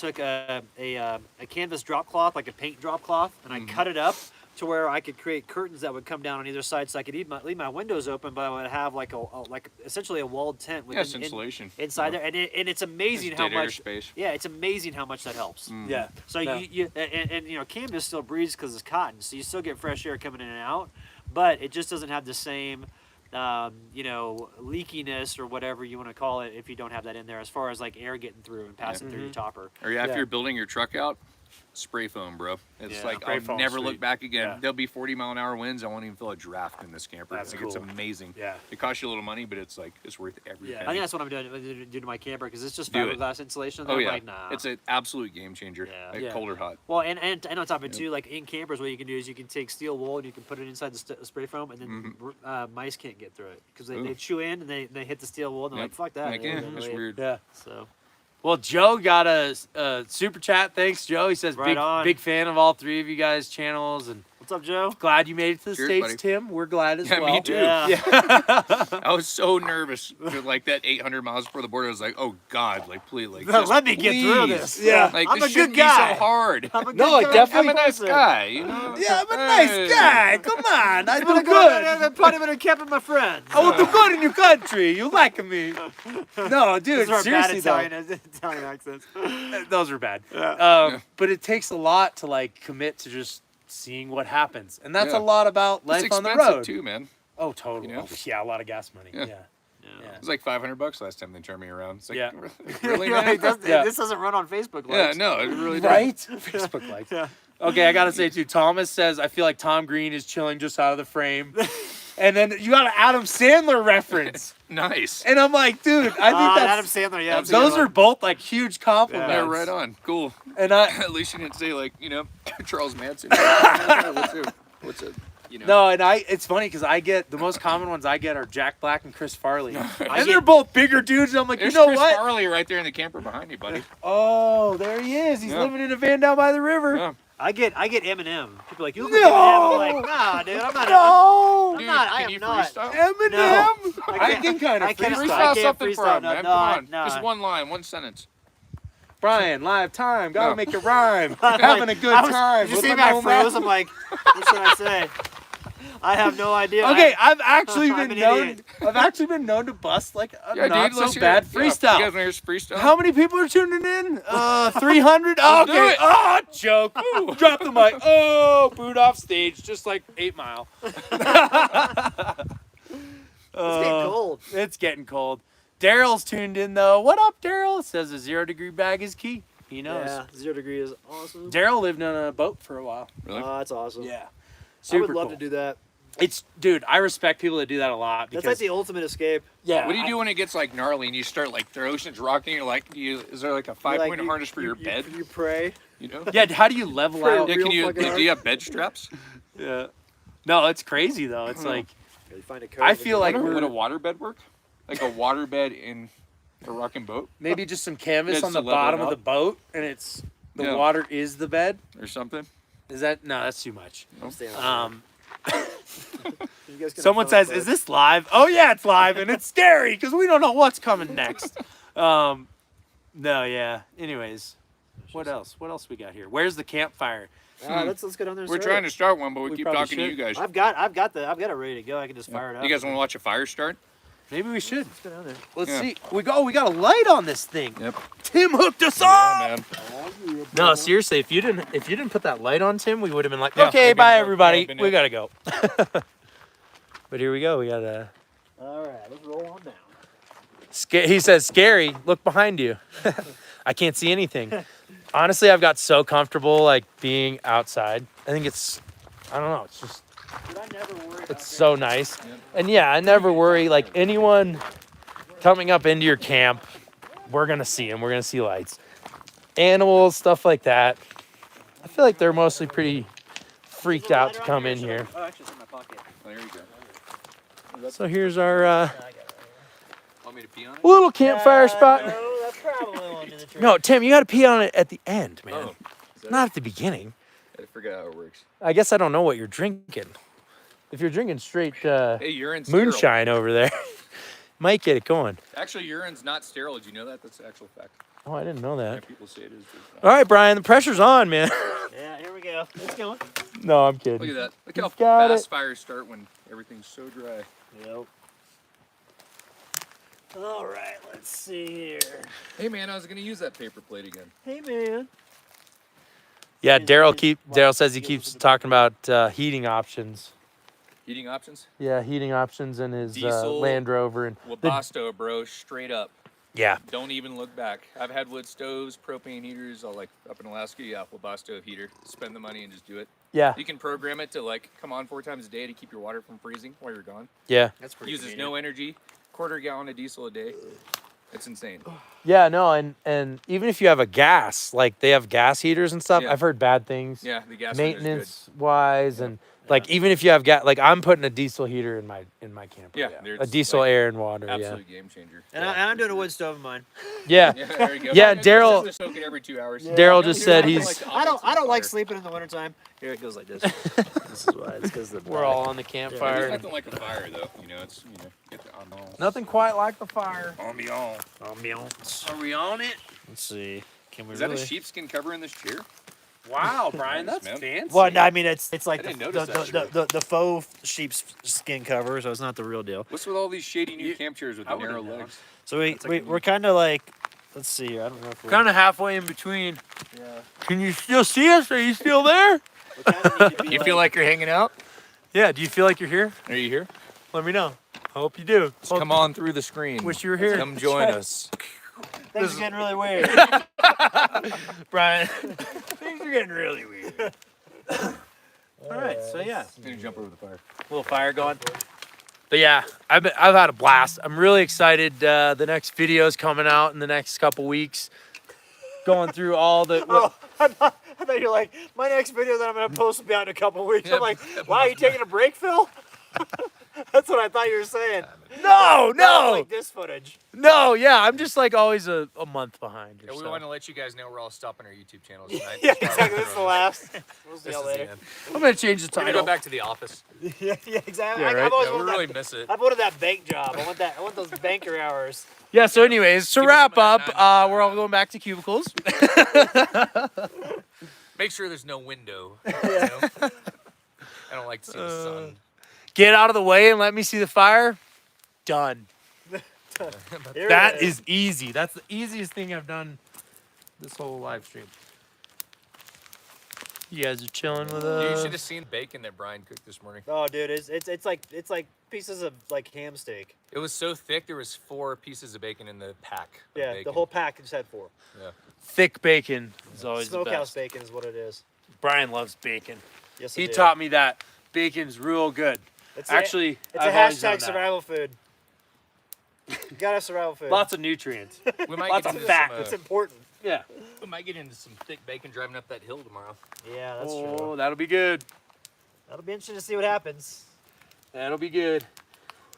canvas drop cloth, like a paint drop cloth, and I cut it up to where I could create curtains that would come down on either side, so I could leave my windows open, but I would have like essentially a walled tent with Yeah, it's insulation. inside there, and it's amazing It's how dead air much. space. Yeah, it's amazing how much that helps. Yeah. So No. you know canvas still breathes because it's cotton, so you still get fresh air coming in and out, but it just doesn't have the same you know, leakiness or whatever you want to call it if you don't have that in there, as far as like air getting through and passing through your topper. Or after Yeah. you're building your truck out, spray foam, bro. It's Yeah. like Spray I'll foam's never sweet. look back again. Yeah. There'll be 40-mile-an-hour winds. I won't even feel a draft in this camper. That's Like, it's cool. amazing. Yeah. It costs you a little money, but it's like it's worth every Yeah. I penny. think that's what I'm doing to my camper because it's just Do it. fiberglass insulation. Oh I'm yeah, like, nah. it's an absolute game changer. Yeah. Like, Yeah. cold or hot. Well, and on top of it too, like in campers, what you can do is you can take steel wool and you can put it inside the spray foam, and then mice can't get through it because they Ooh. chew in and they hit the steel wool and they're Yep. like, fuck that. Like, They yeah, don't it's really- weird. Yeah. So Well, Joe got a super chat. Thanks, Joe. He says Right on. big fan of all three of you guys' channels, and what's up, Joe? glad you made it to the Cheers, States, buddy. Tim. We're glad as Yeah, well. me too. Yeah. I was so nervous. Like that 800 miles before the border, I was like, oh God, like please, like Let me get through please. this. Yeah. Like I'm this a good shouldn't guy. be so hard. I'm a No, good it guy. definitely- I'm a nice person. guy, you know. Yeah, I'm a nice guy. Come on, I do I'm good. I'm probably been camping my friends. I will do good in your country. You like me? No, dude. Those are bad Seriously though, Italian accents. those are bad. Yeah. But it takes a lot to like commit to just seeing what happens, and that's Yeah. a lot about It's life on the expensive road. too, man. Oh, totally. You know? Oh, yeah, a lot of gas money. Yeah. Yeah. Yeah. It was like $500 last time they turned me around. It's like, Yeah. really, Yeah, man? it does- Yeah. This doesn't run on Facebook. Yeah, likes. no, it really does. Right? Facebook likes. Yeah. Okay, I gotta say too. Thomas says I feel like Tom Green is chilling just out of the frame, and then you got an Adam Sandler reference, Nice. and I'm like, dude, I think Adam that's Sandler. Yeah, that's a those good are one. both like huge compliments. Yeah, right on. Cool. And I At least you didn't say like, you know, Charles Manson. What's a, you know? no, and it's funny because I get the most common ones I get are Jack Black and Chris Farley, and get- they're both bigger dudes. And I'm like, There's you know Chris what? Farley right there in the camper behind you, buddy. Oh, there he is. He's Yeah. living in a van down by the river. Yeah. I get Eminem. People are like, you look No. like Eminem. I'm like, nah, dude, I'm not. No, I'm Dude, not. I can am you not. freestyle? Eminem. No. I can kind of I can't freestyle. freestyle. Freestyle can't something for freestyle. him, No, man. no, Come on. no. Just one line, one sentence. Brian, live time. Gotta No. make it rhyme. Having a good time. Did you with see my me? I old froze. man. I'm like, what should I say? I have no idea. Okay, I've actually I'm been an known. idiot. I've actually been known to bust like a not let's so hear bad it. Yeah, freestyle. you guys want to hear some freestyle? How many people are tuning in? 300. Let's do Okay. it. Oh, joke. Drop the mic. Oh, boot off stage, just like 8 Mile. It's getting cold. It's getting cold. Daryl's tuned in though. What up, Daryl? Says a 0-degree bag is key. He knows. Yeah, 0 degree is awesome. Daryl lived on a boat for a while. Really? That's awesome. Yeah. I Super would love cool. to do that. It's dude, I respect people that do that a lot because That's like the ultimate escape. yeah. What do you do when it gets like gnarly and you start like the ocean's rocking? You're like, is there like a 5-point harness for your bed? You pray. You know? Yeah, how do you level Pretty out? Yeah, real can you fucking do hard. you have bed straps? Yeah. No, it's crazy though. It's like You find a code I and feel you- like Would a we're water bed work? Like a water bed in a rocking boat maybe just some canvas Just on the to level bottom it of the up. boat and it's the Yeah. water is the bed. or something? Is that no, that's too much. I'm staying on You guys can Someone have fun says, with "Is this live?" Oh yeah, it's live, and it's scary because we don't know what's coming next. No, yeah. Anyways, what else? What else we got here? Where's the campfire? it. Let's go down there. And We're start trying it. to start one, but we We keep probably talking to you should. guys. I've got it ready to go. I can just fire it up. You guys want to watch a fire start? Maybe we should. Let's go down there. Let's Yeah. see. We got a light on this thing. Yep. Tim hooked us Yeah, up. man. No, seriously, if you didn't put that light on, Tim, we would have been like, Yeah, okay, we've been- bye we've everybody, been we it. gotta go. But here we go. We got a. All right, let's roll on down. He says, "Scary. Look behind you." I can't see anything. Honestly, I've got so comfortable like being outside. I think it's, I don't know. It's just, Dude, I never worry about it's so nice. And yeah, I never worry. Like anyone coming up into your camp, we're gonna see them. We're gonna see lights, animals, stuff like that. I feel like they're mostly pretty freaked out to come in here. Oh, actually, it's in my pocket. Oh, there you go. So here's our Want me to pee on it? little campfire spot. No, that's probably one to the tree. No, Tim, you got to pee on it at the end, man. Oh. Not at the beginning. I forgot how it works. I guess I don't know what you're drinking. If you're drinking straight Hey, urine's sterile. moonshine over there, might get it going. Actually, urine's not sterile. Did you know that? That's an actual fact. Oh, I didn't know Yeah, that. people say it is. But it's not. All right, Brian, the pressure's on, man. Yeah, here we go. It's going. No, I'm kidding. Look at that. Look He's how got fast it. fires start when everything's so dry. Yep. All right, let's see here. Hey man, I was gonna use that paper plate again. Hey, man. Yeah, Is- Daryl says he is- keeps talking about heating options. Heating options? Yeah, heating options in his Diesel, Land Rover and Webasto, bro, straight up. yeah, Don't even look back. I've had wood stoves, propane heaters, all like up in Alaska. Yeah, Webasto heater. Spend the money and just do it. yeah, You can program it to like come on 4 times a day to keep your water from freezing while you're gone. yeah, That's pretty Uses convenient. no energy, quarter gallon of diesel a day. It's insane. yeah. No, and even if you have a gas, like they have gas heaters and stuff. Yeah. I've heard bad things. Yeah, the gas heater's good. Maintenance wise, and like even if you have gas, like I'm putting a diesel heater in my camper. Yeah, a there's, diesel like, air and water. Absolute game changer. And, I'm doing a wood stove in mine. Yeah, Yeah, there you go. Yeah, It's Daryl- just soak it every 2 hours. Daryl just said Nothing he's. like the I don't like fire. sleeping in the wintertime. Here it goes like this. This is why. It's because the We're all on the There's campfire. nothing like a fire though. You know, it's get the ambiance. Nothing quite like the fire. ambiance. Are we on it? Let's see. Can we Is that really? a sheepskin cover in this chair? Wow, Brian, Nice, that's man. fancy. Well, no, I mean it's like I the, didn't notice that shit. the faux sheep's skin cover, so it's not the real deal. What's with all these shady new camp chairs with I the narrow wouldn't know. legs? So like we're kind of like, let's see here. I don't know if we're Kind of halfway in between. Yeah. Can you still see us? Are you still there? We kinda need to be You feel like you're hanging out? Yeah. Do you feel like you're here? Are you here? Let me know. I hope you do. Just come on through the screen. Wish you were here. Come join us. things are getting really weird. Brian. Things are getting really weird. All right. So yeah, I'm gonna jump over the fire. little fire going. But yeah, I've had a blast. I'm really excited. The next video is coming out in the next couple weeks. Going through all the. Oh, I thought you were like, my next video that I'm going to post will be out in a couple weeks. I'm like, wow, you taking a break, Phil? That's what I thought you were saying. No, Not like this footage. no. Yeah, I'm just like always a month behind. Yeah, Or we so. want to let you guys know we're all stopping our YouTube channels tonight. Yeah, exactly. This is the last. We'll see This y'all is the later. end. I'm gonna change the We're gonna title. go back to the office. Yeah, exactly. Yeah, right? I've always Yeah, we wanted really that. miss it. I've wanted that bank job. I want those banker hours. Yeah. So, anyways, to Give us wrap some up, of that we're all going back to cubicles. Make sure there's no window. You know? I don't like to see the sun. Get out of the way and let me see the fire. Done. Here That it is easy. That's the easiest thing I've done this whole live stream. You guys are chilling with You us. should have seen bacon that Brian cooked this morning. Oh, dude, it's like pieces of like ham steak. It was so thick there was 4 pieces of bacon in the pack. Of Yeah, bacon. the whole pack just had 4. Yeah. Thick bacon is always the Smokehouse best. bacon is what it is. Brian loves bacon. Yes, I He do. taught me that bacon's real good. It's Actually, it's I've a always known hashtag that. survival food. You gotta have survival food. Lots of nutrients. We might Lots get of into fat. Some, It's important. Yeah. we might get into some thick bacon driving up that hill tomorrow. Yeah, that's Oh, true. that'll be good. That'll be interesting to see what happens. That'll be good.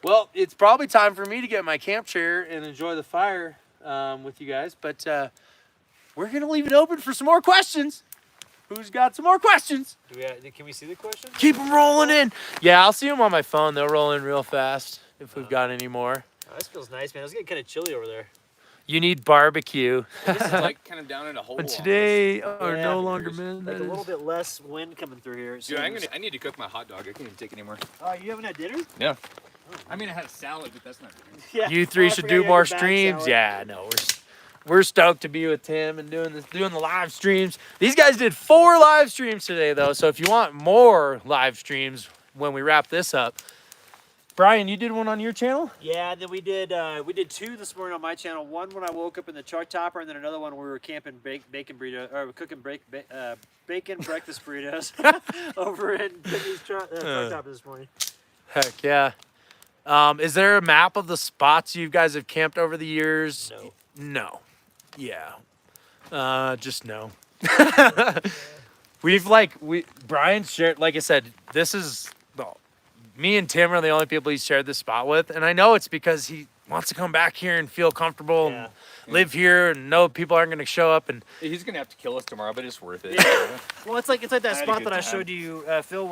Well, it's probably time for me to get my camp chair and enjoy the fire with you guys. But we're going to leave it open for some more questions. Who's got some more questions? Can we see the question? Keep them rolling in. Yeah, I'll see them on my phone. They'll roll in real fast if we've got any more. Oh, this feels nice, man. It's getting kind of chilly over there. You need barbecue. This is like kind of down in a hole. But today are Yeah. no longer Like a men. little bit less wind coming through here. Dude, I need to cook my hot dog. I can't even take anymore. Oh, you haven't had dinner? Yeah. I mean, I had a salad, but that's not good. Yeah. You three Oh, I should forgot do you had more your bag streams. salad. Yeah, no, we're stoked to be with Tim and doing the live streams. These guys did 4 live streams today though, so if you want more live streams when we wrap this up, Brian, you did one on your channel? Yeah, and then we did 2 this morning on my channel. One when I woke up in the truck topper, and then another one where we were camping bacon burrito or cooking bacon breakfast burritos over in Timmy's truck topper this morning. Heck yeah. Is there a map of the spots you guys have camped over the years? No. No. Yeah. Just no. Brian shared, like I said, this is, well, me and Tim are the only people he's shared this spot with. And I know it's because he wants to come back here and feel comfortable Yeah. and live here and know people aren't going to show up. And He's gonna have to kill us tomorrow, but it's worth it. Yeah. Well, it's like that had a spot good that I time. showed you, Phil,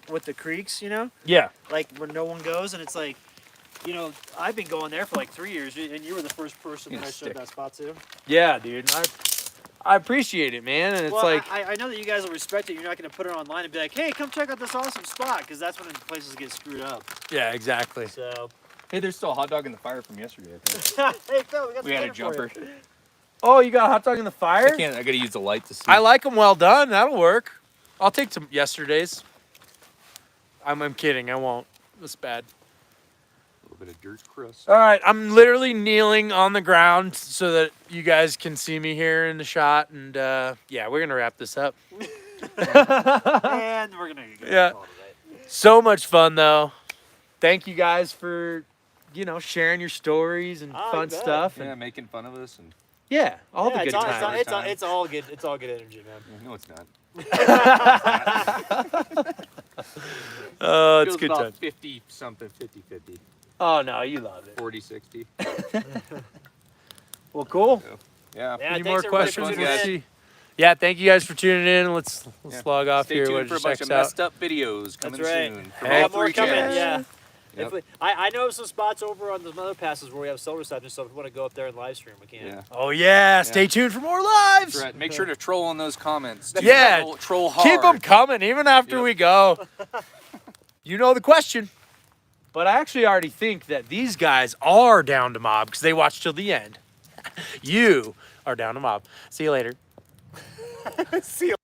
with the creeks, you know, yeah, like where no one goes, and it's like, you know, I've been going there for like 3 years, and you were the first person Yeah, that I showed stick. that spot to. yeah, dude. I appreciate it, man. And it's Well, like, I know that you guys will respect it. You're not going to put it online and be like, hey, come check out this awesome spot, because that's when places get screwed up. yeah, exactly. So, Hey, there's still a hot dog in the fire from yesterday. I think. hey, Phil, we got We some had a dinner for jumper. you. Oh, you got a hot dog in the fire? I gotta use the light to see. I like them well done. That'll work. I'll take some yesterday's. I'm kidding. I won't. That's bad. a little bit of dirt crust. All right, I'm literally kneeling on the ground so that you guys can see me here in the shot, and yeah, we're gonna wrap this up. And we're going to Yeah. So much fun though. Thank you guys for, you know, sharing your stories and Oh, fun you bet. stuff. Yeah, And making fun of us and yeah, all the good it's all, times. it's all good. It's all good energy, man. no, it's not. Oh, it's Feels good about time. 50 something, 50-50, Oh no, you love it. 40-60. Well, cool. Yeah. Yeah, Any thanks more everybody for questions? tuning Let's in. see. Yeah, thank you guys for tuning in. Let's Yeah. log off Stay here. tuned What for a did you bunch check of out? messed up videos coming That's right. soon. From Hey. all Got more 3 coming, channels. yeah. Yep. If I know some spots over on the other passes where we have cell reception, so if we want to go up there and live stream, we can. Yeah. Oh yeah, stay tuned for more lives. That's right. Make sure to troll on those comments. Dude. Yeah. Troll hard. Keep them coming even after Yep. we go. You know the question. But I actually already think that these guys are down to mob because they watched till the end. You are down to mob. See you later. See you.